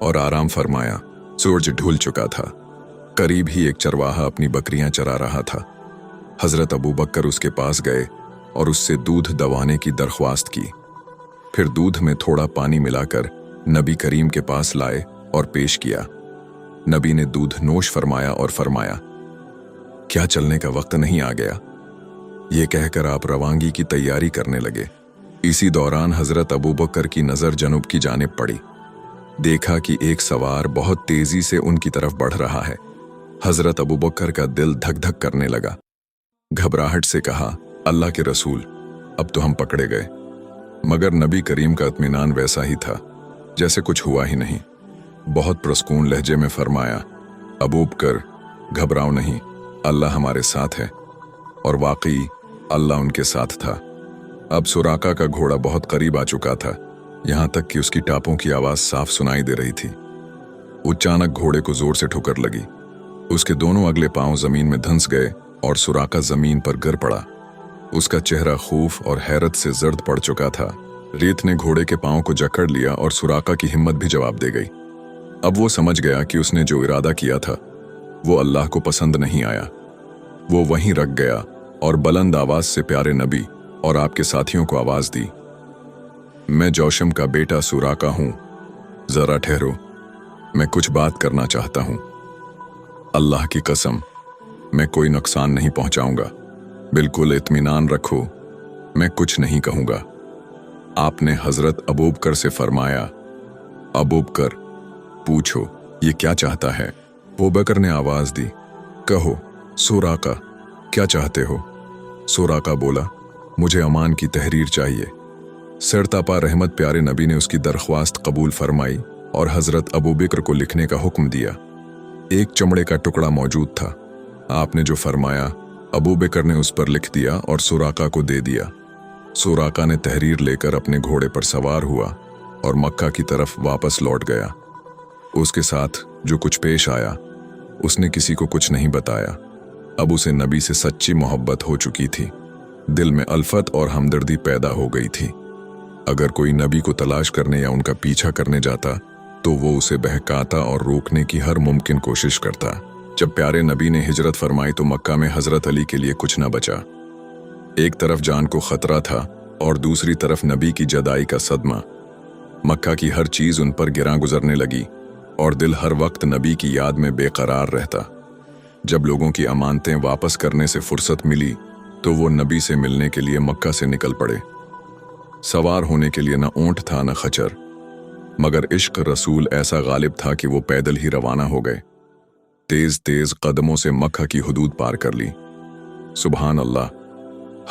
और आराम फरमाया। सूरज ढल चुका था। करीब ही एक चरवाहा अपनी बकरियां चरा रहा था। हजरत अबू बकर उसके पास गए और उससे दूध दवाने की दरख्वास्त की। फिर दूध में थोड़ा पानी मिलाकर नबी करीम के पास लाए और पेश किया। नबी ने दूध नोश फरमाया और फरमाया, क्या चलने का वक्त नहीं आ गया? ये कहकर आप रवांगी की तैयारी करने लगे। इसी दौरान हजरत अबू बकर की नजर जनूब की जानिब पड़ी। देखा कि एक सवार बहुत तेजी से उनकी तरफ बढ़ रहा है। हजरत अबू बकर का दिल धक धक करने लगा। घबराहट से कहा, अल्लाह के रसूल, अब तो हम पकड़े गए। मगर नबी करीम का इत्मीनान वैसा ही था जैसे कुछ हुआ ही नहीं। बहुत प्रसकून लहजे में फरमाया, अबू बकर, घबराओ नहीं, अल्लाह हमारे साथ है। और वाकई अल्लाह उनके साथ था। अब सुराका का घोड़ा बहुत करीब आ चुका था, यहां तक कि उसकी टापों की आवाज साफ सुनाई दे रही थी। अचानक घोड़े को जोर से ठोकर लगी। उसके दोनों अगले पांव जमीन में धंस गए और सुराका जमीन पर गिर पड़ा। उसका चेहरा खौफ और हैरत से जर्द पड़ चुका था। रेत ने घोड़े के पांव को जकड़ लिया और सुराका की हिम्मत भी जवाब दे गई। अब वो समझ गया कि उसने जो इरादा किया था वो अल्लाह को पसंद नहीं आया। वो वहीं रख गया और बुलंद आवाज से प्यारे नबी और आपके साथियों को आवाज दी, मैं जोशम का बेटा सुराका हूं, जरा ठहरो, मैं कुछ बात करना चाहता हूं। अल्लाह की कसम, मैं कोई नुकसान नहीं पहुंचाऊंगा, बिल्कुल इत्मीनान रखो, मैं कुछ नहीं कहूंगा। आपने हजरत अबूबकर से फरमाया, अबूबकर पूछो ये क्या चाहता है। अबूबकर ने आवाज दी, कहो सुराका क्या चाहते हो। सुराका बोला, मुझे अमान की तहरीर चाहिए। सरतापा रहमत प्यारे नबी ने उसकी दरख्वास्त कबूल फरमाई और हजरत अबूबकर को लिखने का हुक्म दिया। एक चमड़े का टुकड़ा मौजूद था। आपने जो फरमाया अबूबकर ने उस पर लिख दिया और सुराका को दे दिया। सुराका ने तहरीर लेकर अपने घोड़े पर सवार हुआ और मक्का की तरफ वापस लौट गया। उसके साथ जो कुछ पेश आया उसने किसी को कुछ नहीं बताया। अब उसे नबी से सच्ची मोहब्बत हो चुकी थी। दिल में अल्फत और हमदर्दी पैदा हो गई थी। अगर कोई नबी को तलाश करने या उनका पीछा करने जाता तो वो उसे बहकाता और रोकने की हर मुमकिन कोशिश करता। जब प्यारे नबी ने हिजरत फरमाई तो मक्का में हजरत अली के लिए कुछ न बचा। एक तरफ जान को खतरा था और दूसरी तरफ नबी की जदाई का सदमा। मक्का की हर चीज उन पर गिरा गुजरने लगी और दिल हर वक्त नबी की याद में बेकरार रहता। जब लोगों की अमानतें वापस करने से फुर्सत मिली तो वो नबी से मिलने के लिए मक्का से निकल पड़े। सवार होने के लिए न ऊंट था न खच्चर, मगर इश्क रसूल ऐसा गालिब था कि वो पैदल ही रवाना हो गए। तेज तेज कदमों से मक्का की हुदूद पार कर ली। सुभान अल्लाह,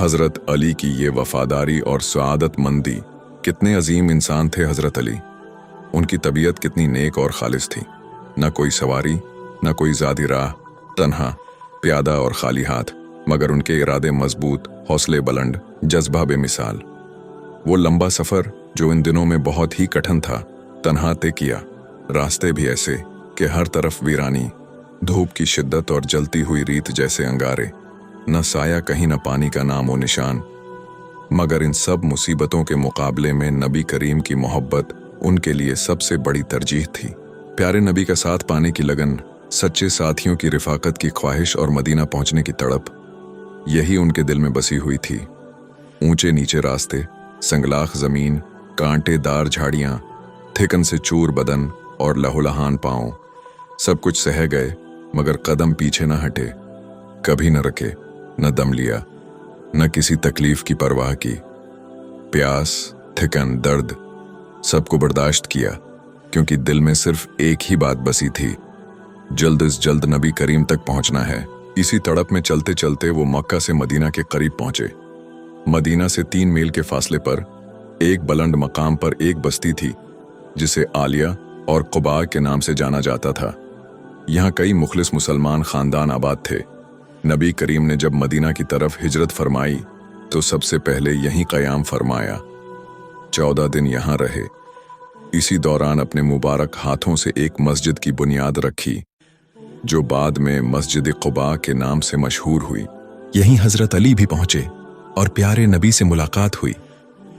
हजरत अली की ये वफादारी और सआदतमंदी, कितने अजीम इंसान थे हजरत अली। उनकी तबीयत कितनी नेक और खालिस थी। न कोई सवारी, न कोई ज़ादी राह, तन्हा, प्यादा और खाली हाथ, मगर उनके इरादे मजबूत, हौसले बुलंद, जज्बा बेमिसाल। वो लंबा सफ़र जो इन दिनों में बहुत ही कठिन था, तन्हा तय किया। रास्ते भी ऐसे कि हर तरफ वीरानी, धूप की शिद्दत और जलती हुई रीत जैसे अंगारे, न साया कहीं न पानी का नाम व निशान। मगर इन सब मुसीबतों के मुकाबले में नबी करीम की मोहब्बत उनके लिए सबसे बड़ी तरजीह थी। प्यारे नबी का साथ पाने की लगन, सच्चे साथियों की रिफाकत की ख्वाहिश और मदीना पहुंचने की तड़प, यही उनके दिल में बसी हुई थी। ऊंचे नीचे रास्ते, संगलाख जमीन, कांटेदार झाड़ियां, थिकन से चूर बदन और लहूलहान पांव, सब कुछ सह गए मगर कदम पीछे न हटे। कभी न रखे, न दम लिया, न किसी तकलीफ की परवाह की। प्यास, थिकन, दर्द सबको बर्दाश्त किया, क्योंकि दिल में सिर्फ एक ही बात बसी थी, जल्द से जल्द नबी करीम तक पहुंचना है। इसी तड़प में चलते चलते वो मक्का से मदीना के करीब पहुंचे। मदीना से 3 मील के फासले पर एक बुलंद मकाम पर एक बस्ती थी जिसे आलिया और कुबा के नाम से जाना जाता था। यहाँ कई मुखलिस मुसलमान खानदान आबाद थे। नबी करीम ने जब मदीना की तरफ हिजरत फरमाई तो सबसे पहले यहीं क़याम फरमाया। 14 दिन यहाँ रहे। इसी दौरान अपने मुबारक हाथों से एक मस्जिद की बुनियाद रखी जो बाद में मस्जिद कुबा के नाम से मशहूर हुई। यहीं हजरत अली भी पहुंचे और प्यारे नबी से मुलाकात हुई।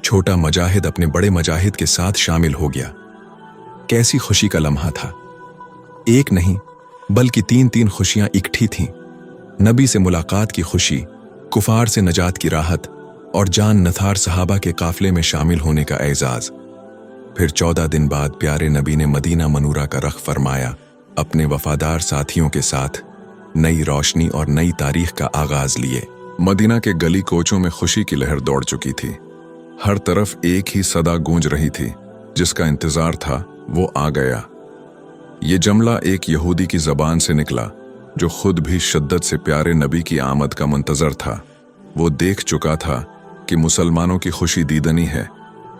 छोटा मुजाहिद अपने बड़े मुजाहिद के साथ शामिल हो गया। कैसी खुशी का लम्हा था। एक नहीं बल्कि 3-3 खुशियां इकट्ठी थीं। नबी से मुलाकात की खुशी, कुफार से नजात की राहत और जान नथार सहाबा के काफले में शामिल होने का एजाज। फिर 14 दिन बाद प्यारे नबी ने मदीना मनूरा का रख फरमाया। अपने वफादार साथियों के साथ नई रोशनी और नई तारीख का आगाज लिए। मदीना के गली कोचों में खुशी की लहर दौड़ चुकी थी। हर तरफ एक ही सदा गूंज रही थी, जिसका इंतजार था वो आ गया। ये जमला एक यहूदी की जबान से निकला जो खुद भी शिद्दत से प्यारे नबी की आमद का मुंतजर था। वो देख चुका था कि मुसलमानों की खुशी दीदनी है।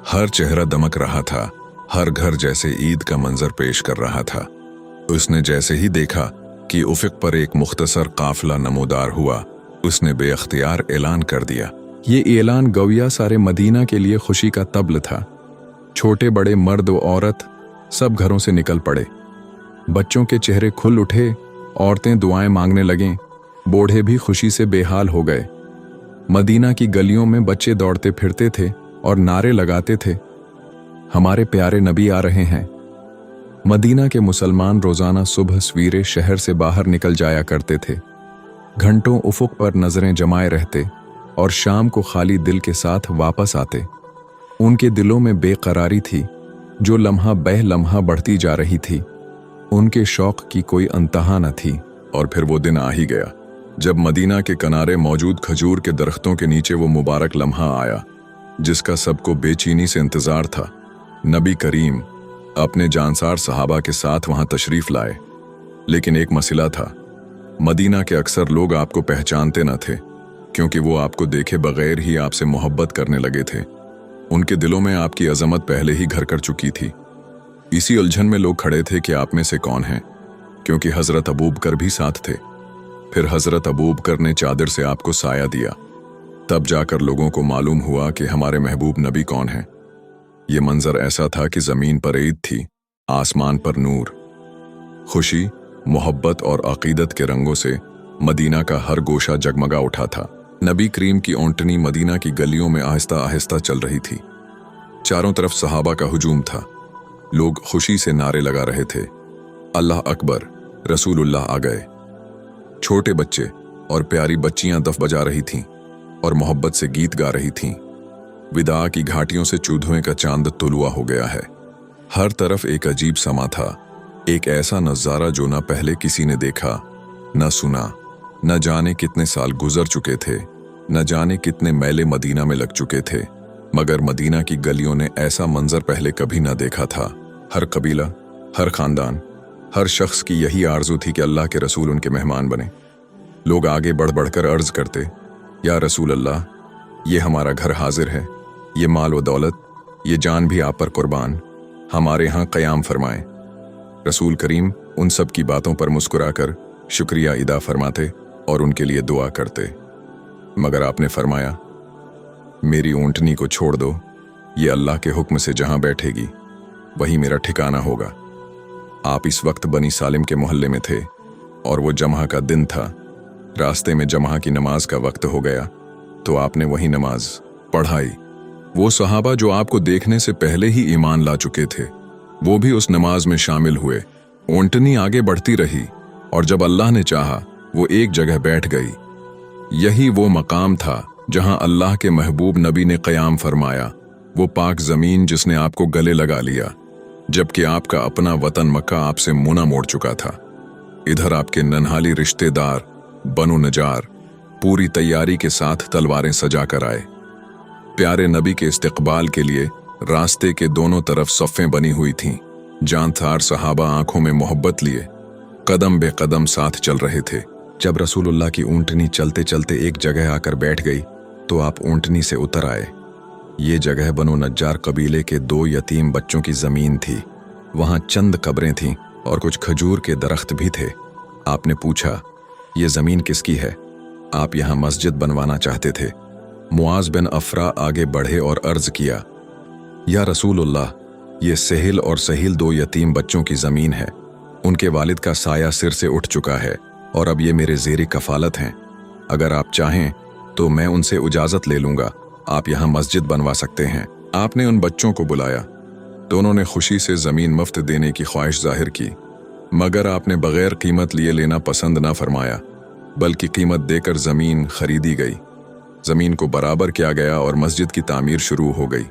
हर चेहरा दमक रहा था, हर घर जैसे ईद का मंजर पेश कर रहा था। उसने जैसे ही देखा कि उफ़क़ पर एक मुख्तसर काफिला नमूदार हुआ, उसने बेअख्तियार ऐलान कर दिया। ये ऐलान गौया सारे मदीना के लिए खुशी का तब्ल था। छोटे बड़े मर्द व औरत सब घरों से निकल पड़े। बच्चों के चेहरे खुल उठे, औरतें दुआएं मांगने लगें, बूढ़े भी खुशी से बेहाल हो गए। मदीना की गलियों में बच्चे दौड़ते फिरते थे और नारे लगाते थे, हमारे प्यारे नबी आ रहे हैं। मदीना के मुसलमान रोजाना सुबह सवेरे शहर से बाहर निकल जाया करते थे। घंटों उफुक पर नजरें जमाए रहते और शाम को खाली दिल के साथ वापस आते। उनके दिलों में बेकरारी थी जो लम्हा बह लम्हा बढ़ती जा रही थी। उनके शौक की कोई अंतहा न थी। और फिर वो दिन आ ही गया जब मदीना के किनारे मौजूद खजूर के दरख्तों के नीचे वो मुबारक लम्हा आया जिसका सबको बेचैनी से इंतजार था। नबी करीम अपने जानसार सहाबा के साथ वहां तशरीफ लाए। लेकिन एक मसला था, मदीना के अक्सर लोग आपको पहचानते न थे क्योंकि वो आपको देखे बगैर ही आपसे मोहब्बत करने लगे थे। उनके दिलों में आपकी अजमत पहले ही घर कर चुकी थी। इसी उलझन में लोग खड़े थे कि आप में से कौन है, क्योंकि हजरत अबूबकर भी साथ थे। फिर हजरत अबूबकर ने चादर से आपको साया दिया। तब जाकर लोगों को मालूम हुआ कि हमारे महबूब नबी कौन है। ये मंजर ऐसा था कि जमीन पर ईद थी, आसमान पर नूर। खुशी, मोहब्बत और अकीदत के रंगों से मदीना का हर गोशा जगमगा उठा था। नबी करीम की ऊंटनी मदीना की गलियों में आहिस्ता आहिस्ता चल रही थी। चारों तरफ सहाबा का हुजूम था। लोग खुशी से नारे लगा रहे थे, अल्लाह अकबर, रसूलुल्लाह आ गए। छोटे बच्चे और प्यारी बच्चियां दफ बजा रही थीं और मोहब्बत से गीत गा रही थीं। विदा की घाटियों से चूधुएं का चांद तुलुआ हो गया है। हर तरफ एक अजीब समा था, एक ऐसा नजारा जो न पहले किसी ने देखा न सुना। न जाने कितने साल गुजर चुके थे, न जाने कितने मेले मदीना में लग चुके थे, मगर मदीना की गलियों ने ऐसा मंजर पहले कभी न देखा था। हर कबीला, हर खानदान, हर शख्स की यही आरजू थी कि अल्लाह के रसूल उनके मेहमान बने। लोग आगे बढ़ बढ़कर अर्ज करते, या रसूल अल्लाह, ये हमारा घर हाजिर है, ये माल व दौलत, ये जान भी आप पर कुर्बान, हमारे यहाँ क़याम फरमाएं। रसूल करीम उन सब की बातों पर मुस्कुराकर शुक्रिया अदा फरमाते और उनके लिए दुआ करते। मगर आपने फरमाया, मेरी ऊंटनी को छोड़ दो, ये अल्लाह के हुक्म से जहां बैठेगी वही मेरा ठिकाना होगा। आप इस वक्त बनी सालिम के मोहल्ले में थे और वो जमा का दिन था। रास्ते में जमा की नमाज का वक्त हो गया तो आपने वही नमाज पढ़ाई। वो सहाबा जो आपको देखने से पहले ही ईमान ला चुके थे वो भी उस नमाज में शामिल हुए। ऊंटनी आगे बढ़ती रही और जब अल्लाह ने चाहा वो एक जगह बैठ गई। यही वो मकाम था जहां अल्लाह के महबूब नबी ने क़याम फरमाया, वो पाक ज़मीन जिसने आपको गले लगा लिया जबकि आपका अपना वतन मक्का आपसे मुना मोड़ चुका था। इधर आपके नन्हाली रिश्तेदार बनु नजार पूरी तैयारी के साथ तलवारें सजा कर आए। प्यारे नबी के इस्तकबाल के लिए रास्ते के दोनों तरफ सफ़ें बनी हुई थीं। जानसार सहाबा आंखों में मोहब्बत लिए कदम बे कदम साथ चल रहे थे। जब रसूलुल्लाह की ऊंटनी चलते चलते एक जगह आकर बैठ गई तो आप ऊंटनी से उतर आए। ये जगह बनु नज्जार कबीले के 2 यतीम बच्चों की जमीन थी। वहां चंद कब्रें थीं और कुछ खजूर के दरख्त भी थे। आपने पूछा, ये जमीन किसकी है? आप यहां मस्जिद बनवाना चाहते थे। मुआज बिन अफरा आगे बढ़े और अर्ज किया, या रसूलुल्लाह, ये सहिल और सहील 2 यतीम बच्चों की जमीन है। उनके वालिद का साया सिर से उठ चुका है और अब ये मेरे ज़ेरी कफालत हैं। अगर आप चाहें तो मैं उनसे इजाज़त ले लूँगा, आप यहाँ मस्जिद बनवा सकते हैं। आपने उन बच्चों को बुलाया। दोनों ने खुशी से ज़मीन मुफ्त देने की ख्वाहिश जाहिर की, मगर आपने बग़ैर कीमत लिए लेना पसंद ना फरमाया, बल्कि कीमत देकर ज़मीन खरीदी गई। ज़मीन को बराबर किया गया और मस्जिद की तामीर शुरू हो गई।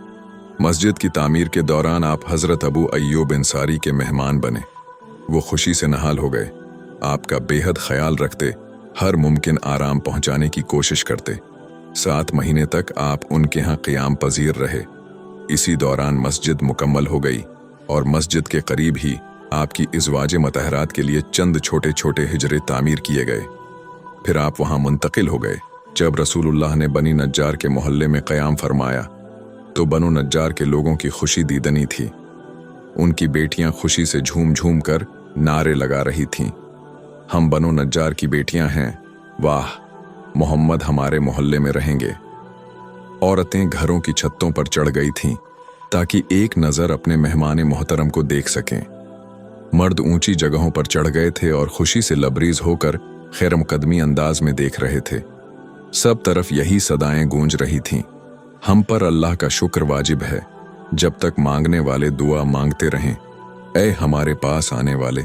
मस्जिद की तामीर के दौरान आप हज़रत अबू अय्यूब अंसारी के मेहमान बने। वो खुशी से नहाल हो गए। आपका बेहद ख्याल रखते, हर मुमकिन आराम पहुंचाने की कोशिश करते। 7 महीने तक आप उनके यहाँ क़याम पजीर रहे। इसी दौरान मस्जिद मुकम्मल हो गई और मस्जिद के करीब ही आपकी इज़वाज मतहरात के लिए चंद छोटे छोटे हिजरे तामीर किए गए। फिर आप वहाँ मुंतकिल हो गए। जब रसूलुल्लाह ने बनी नज्जार के मोहल्ले में क़याम फरमाया तो बनु नज्जार के लोगों की खुशी दीदनी थी। उनकी बेटियां खुशी से झूम झूम कर नारे लगा रही थीं, हम बनु नज्जार की बेटियां हैं, वाह, मोहम्मद हमारे मोहल्ले में रहेंगे। औरतें घरों की छतों पर चढ़ गई थीं ताकि एक नज़र अपने मेहमान मोहतरम को देख सकें। मर्द ऊंची जगहों पर चढ़ गए थे और खुशी से लबरीज होकर खैर मुकदमी अंदाज में देख रहे थे। सब तरफ यही सदाएं गूंज रही थीं, हम पर अल्लाह का शुक्र वाजिब है जब तक मांगने वाले दुआ मांगते रहें। ऐ हमारे पास आने वाले,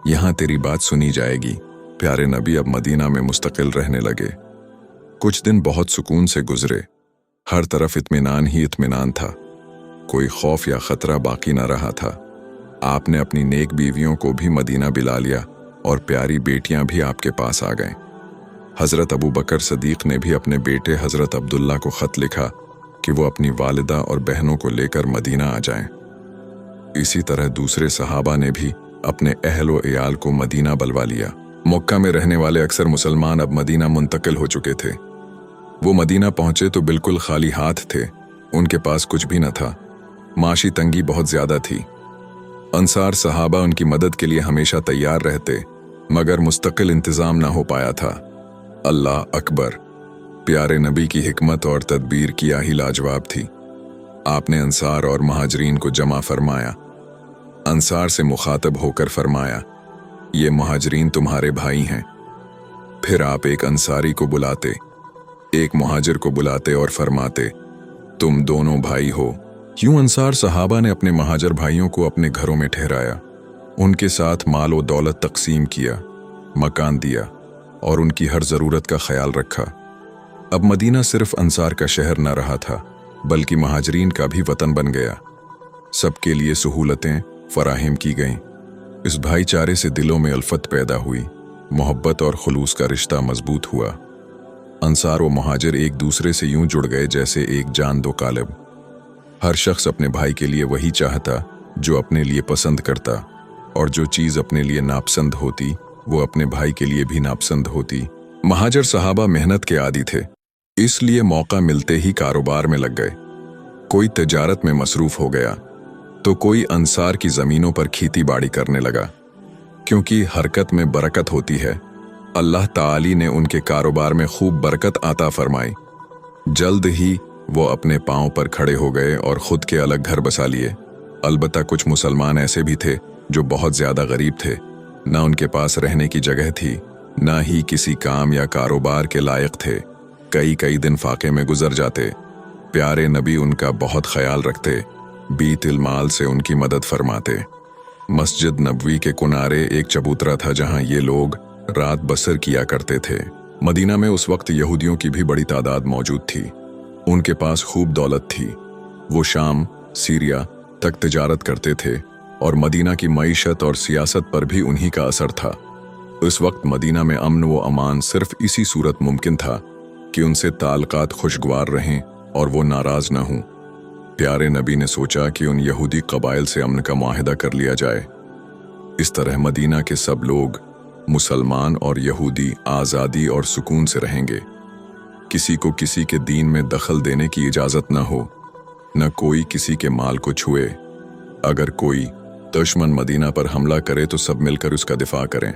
यहाँ तेरी बात सुनी जाएगी। प्यारे नबी अब मदीना में मुस्तकिल रहने लगे। कुछ दिन बहुत सुकून से गुजरे। हर तरफ इत्मीनान ही इत्मीनान था। कोई खौफ या खतरा बाकी न रहा था। आपने अपनी नेक बीवियों को भी मदीना बिला लिया और प्यारी बेटियां भी आपके पास आ गए। हज़रत अबू बकर सदीक ने भी अपने बेटे हज़रत अब्दुल्ला को ख़त लिखा कि वो अपनी वालिदा और बहनों को लेकर मदीना आ जाएं। इसी तरह दूसरे सहाबा ने भी अपने अहल व इयाल को मदीना बलवा लिया। मक्का में रहने वाले अक्सर मुसलमान अब मदीना मुंतकिल हो चुके थे। वो मदीना पहुंचे तो बिल्कुल खाली हाथ थे। उनके पास कुछ भी न था। माशी तंगी बहुत ज्यादा थी। अंसार सहाबा उनकी मदद के लिए हमेशा तैयार रहते, मगर मुस्तकिल इंतजाम ना हो पाया था। अल्लाह अकबर। प्यारे नबी की हिकमत और तदबीर क्या ही लाजवाब थी। आपने अंसार और महाजरीन को जमा फरमाया। अंसार से मुखातब होकर फरमाया, ये महाजरीन तुम्हारे भाई हैं। फिर आप एक अंसारी को बुलाते, एक मुहाजिर को बुलाते और फरमाते, तुम दोनों भाई हो। यूं अंसार सहाबा ने अपने महाजर भाइयों को अपने घरों में ठहराया, उनके साथ माल व दौलत तकसीम किया, मकान दिया और उनकी हर ज़रूरत का ख्याल रखा। अब मदीना सिर्फ अंसार का शहर न रहा था, बल्कि महाजरीन का भी वतन बन गया। सबके लिए सहूलतें फराहिम की गईं। इस भाईचारे से दिलों में उल्फत पैदा हुई, मोहब्बत और खुलूस का रिश्ता मजबूत हुआ। अंसार व मुहाजिर एक दूसरे से यूं जुड़ गए जैसे एक जान दो कालब। हर शख्स अपने भाई के लिए वही चाहता जो अपने लिए पसंद करता, और जो चीज़ अपने लिए नापसंद होती वो अपने भाई के लिए भी नापसंद होती। महाजर सहाबा मेहनत के आदी थे, इसलिए मौका मिलते ही कारोबार में लग गए। कोई तिजारत में मसरूफ हो गया तो कोई अंसार की ज़मीनों पर खेती बाड़ी करने लगा, क्योंकि हरकत में बरकत होती है। अल्लाह ताली ने उनके कारोबार में खूब बरकत आता फरमाई। जल्द ही वो अपने पांव पर खड़े हो गए और खुद के अलग घर बसा लिए। अलबत्ता कुछ मुसलमान ऐसे भी थे जो बहुत ज़्यादा गरीब थे। ना उनके पास रहने की जगह थी, ना ही किसी काम या कारोबार के लायक थे। कई कई दिन फाके में गुजर जाते। प्यारे नबी उनका बहुत ख्याल रखते, बीतिल माल से उनकी मदद फरमाते। मस्जिद नबवी के किनारे एक चबूतरा था जहां ये लोग रात बसर किया करते थे। मदीना में उस वक्त यहूदियों की भी बड़ी तादाद मौजूद थी। उनके पास खूब दौलत थी। वो शाम, सीरिया तक तिजारत करते थे और मदीना की मईशत और सियासत पर भी उन्हीं का असर था। उस वक्त मदीना में अमन व अमान सिर्फ इसी सूरत मुमकिन था कि उनसे ताल्लुकात खुशगवार रहें और वो नाराज न हों। प्यारे नबी ने सोचा कि उन यहूदी कबाइल से अमन का मुआहिदा कर लिया जाए। इस तरह मदीना के सब लोग, मुसलमान और यहूदी, आज़ादी और सुकून से रहेंगे। किसी को किसी के दीन में दखल देने की इजाज़त न हो, न कोई किसी के माल को छुए। अगर कोई दुश्मन मदीना पर हमला करे तो सब मिलकर उसका दिफा करें,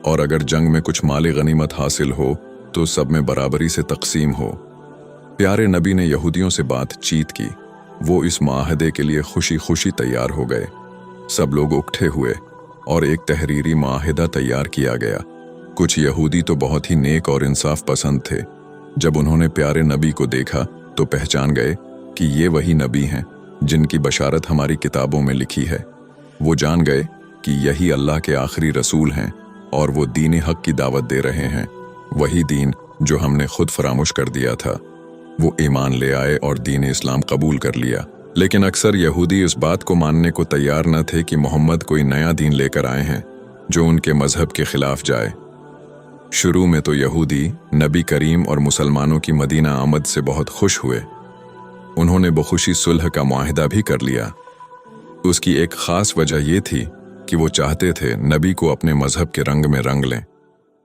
और अगर जंग में कुछ माल गनीमत हासिल हो तो सब में बराबरी से तकसीम हो। प्यारे नबी ने यहूदियों से बातचीत की। वो इस मुआहदे के लिए खुशी खुशी तैयार हो गए। सब लोग इकट्ठे हुए और एक तहरीरी मुआहिदा तैयार किया गया। कुछ यहूदी तो बहुत ही नेक और इंसाफ पसंद थे। जब उन्होंने प्यारे नबी को देखा तो पहचान गए कि ये वही नबी हैं जिनकी बशारत हमारी किताबों में लिखी है। वो जान गए कि यही अल्लाह के आखिरी रसूल हैं और वो दीन हक की दावत दे रहे हैं, वही दीन जो हमने खुद फरामोश कर दिया था। वो ईमान ले आए और दीन इस्लाम कबूल कर लिया। लेकिन अक्सर यहूदी इस बात को मानने को तैयार न थे कि मोहम्मद कोई नया दीन लेकर आए हैं जो उनके मजहब के खिलाफ जाए। शुरू में तो यहूदी नबी करीम और मुसलमानों की मदीना आमद से बहुत खुश हुए। उन्होंने बखुशी सुलह का मुआहिदा भी कर लिया। उसकी एक ख़ास वजह यह थी कि वो चाहते थे नबी को अपने मजहब के रंग में रंग लें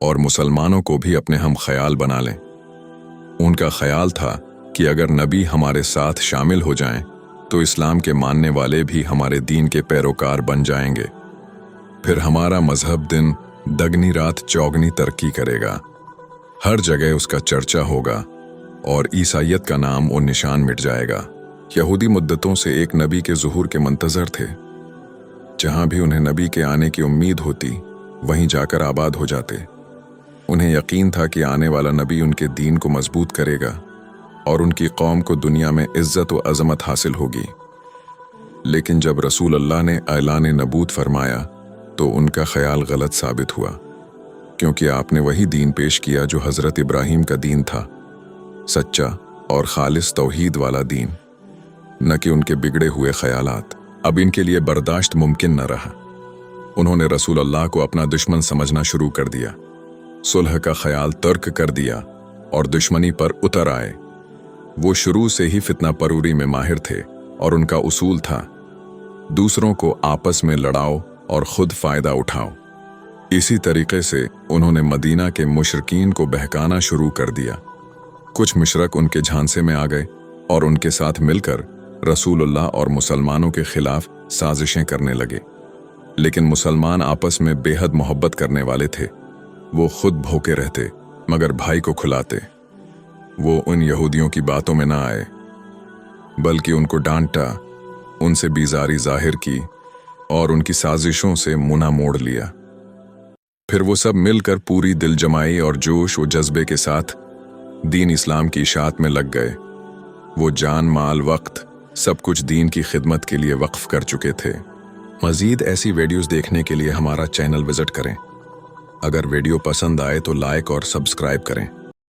और मुसलमानों को भी अपने हम ख्याल बना लें। उनका ख्याल था कि अगर नबी हमारे साथ शामिल हो जाएं तो इस्लाम के मानने वाले भी हमारे दीन के पैरोकार बन जाएंगे। फिर हमारा मजहब दिन दगनी रात चौगनी तरक्की करेगा। हर जगह उसका चर्चा होगा और ईसाइयत का नाम और निशान मिट जाएगा। यहूदी मुद्दतों से एक नबी के ज़ुहूर के मंतज़र थे। जहां भी उन्हें नबी के आने की उम्मीद होती वहीं जाकर आबाद हो जाते। उन्हें यकीन था कि आने वाला नबी उनके दीन को मजबूत करेगा और उनकी कौम को दुनिया में इज्जत व अज़मत हासिल होगी। लेकिन जब रसूल अल्लाह ने ऐलान नबूत फरमाया तो उनका ख्याल गलत साबित हुआ, क्योंकि आपने वही दीन पेश किया जो हज़रत इब्राहीम का दीन था, सच्चा और खालिस तौहीद वाला दीन, न कि उनके बिगड़े हुए ख्यालात। अब इनके लिए बर्दाश्त मुमकिन न रहा। उन्होंने रसूल अल्लाह को अपना दुश्मन समझना शुरू कर दिया, सुलह का ख्याल तर्क कर दिया और दुश्मनी पर उतर आए। वो शुरू से ही फितना परूरी में माहिर थे और उनका उसूल था, दूसरों को आपस में लड़ाओ और खुद फायदा उठाओ। इसी तरीके से उन्होंने मदीना के मुशरकीन को बहकाना शुरू कर दिया। कुछ मुशरक उनके झांसे में आ गए और उनके साथ मिलकर रसूलुल्लाह और मुसलमानों के खिलाफ साजिशें करने लगे। लेकिन मुसलमान आपस में बेहद मोहब्बत करने वाले थे। वो खुद भूखे रहते मगर भाई को खिलाते। वो उन यहूदियों की बातों में ना आए, बल्कि उनको डांटा, उनसे बीजारी जाहिर की और उनकी साजिशों से मुना मोड़ लिया। फिर वो सब मिलकर पूरी दिलजमाई और जोश व जज्बे के साथ दीन इस्लाम की इशाअत में लग गए। वो जान, माल, वक्त सब कुछ दीन की खिदमत के लिए वक्फ कर चुके थे। मज़ीद ऐसी वीडियोस देखने के लिए हमारा चैनल विजिट करें। अगर वीडियो पसंद आए तो लाइक और सब्सक्राइब करें।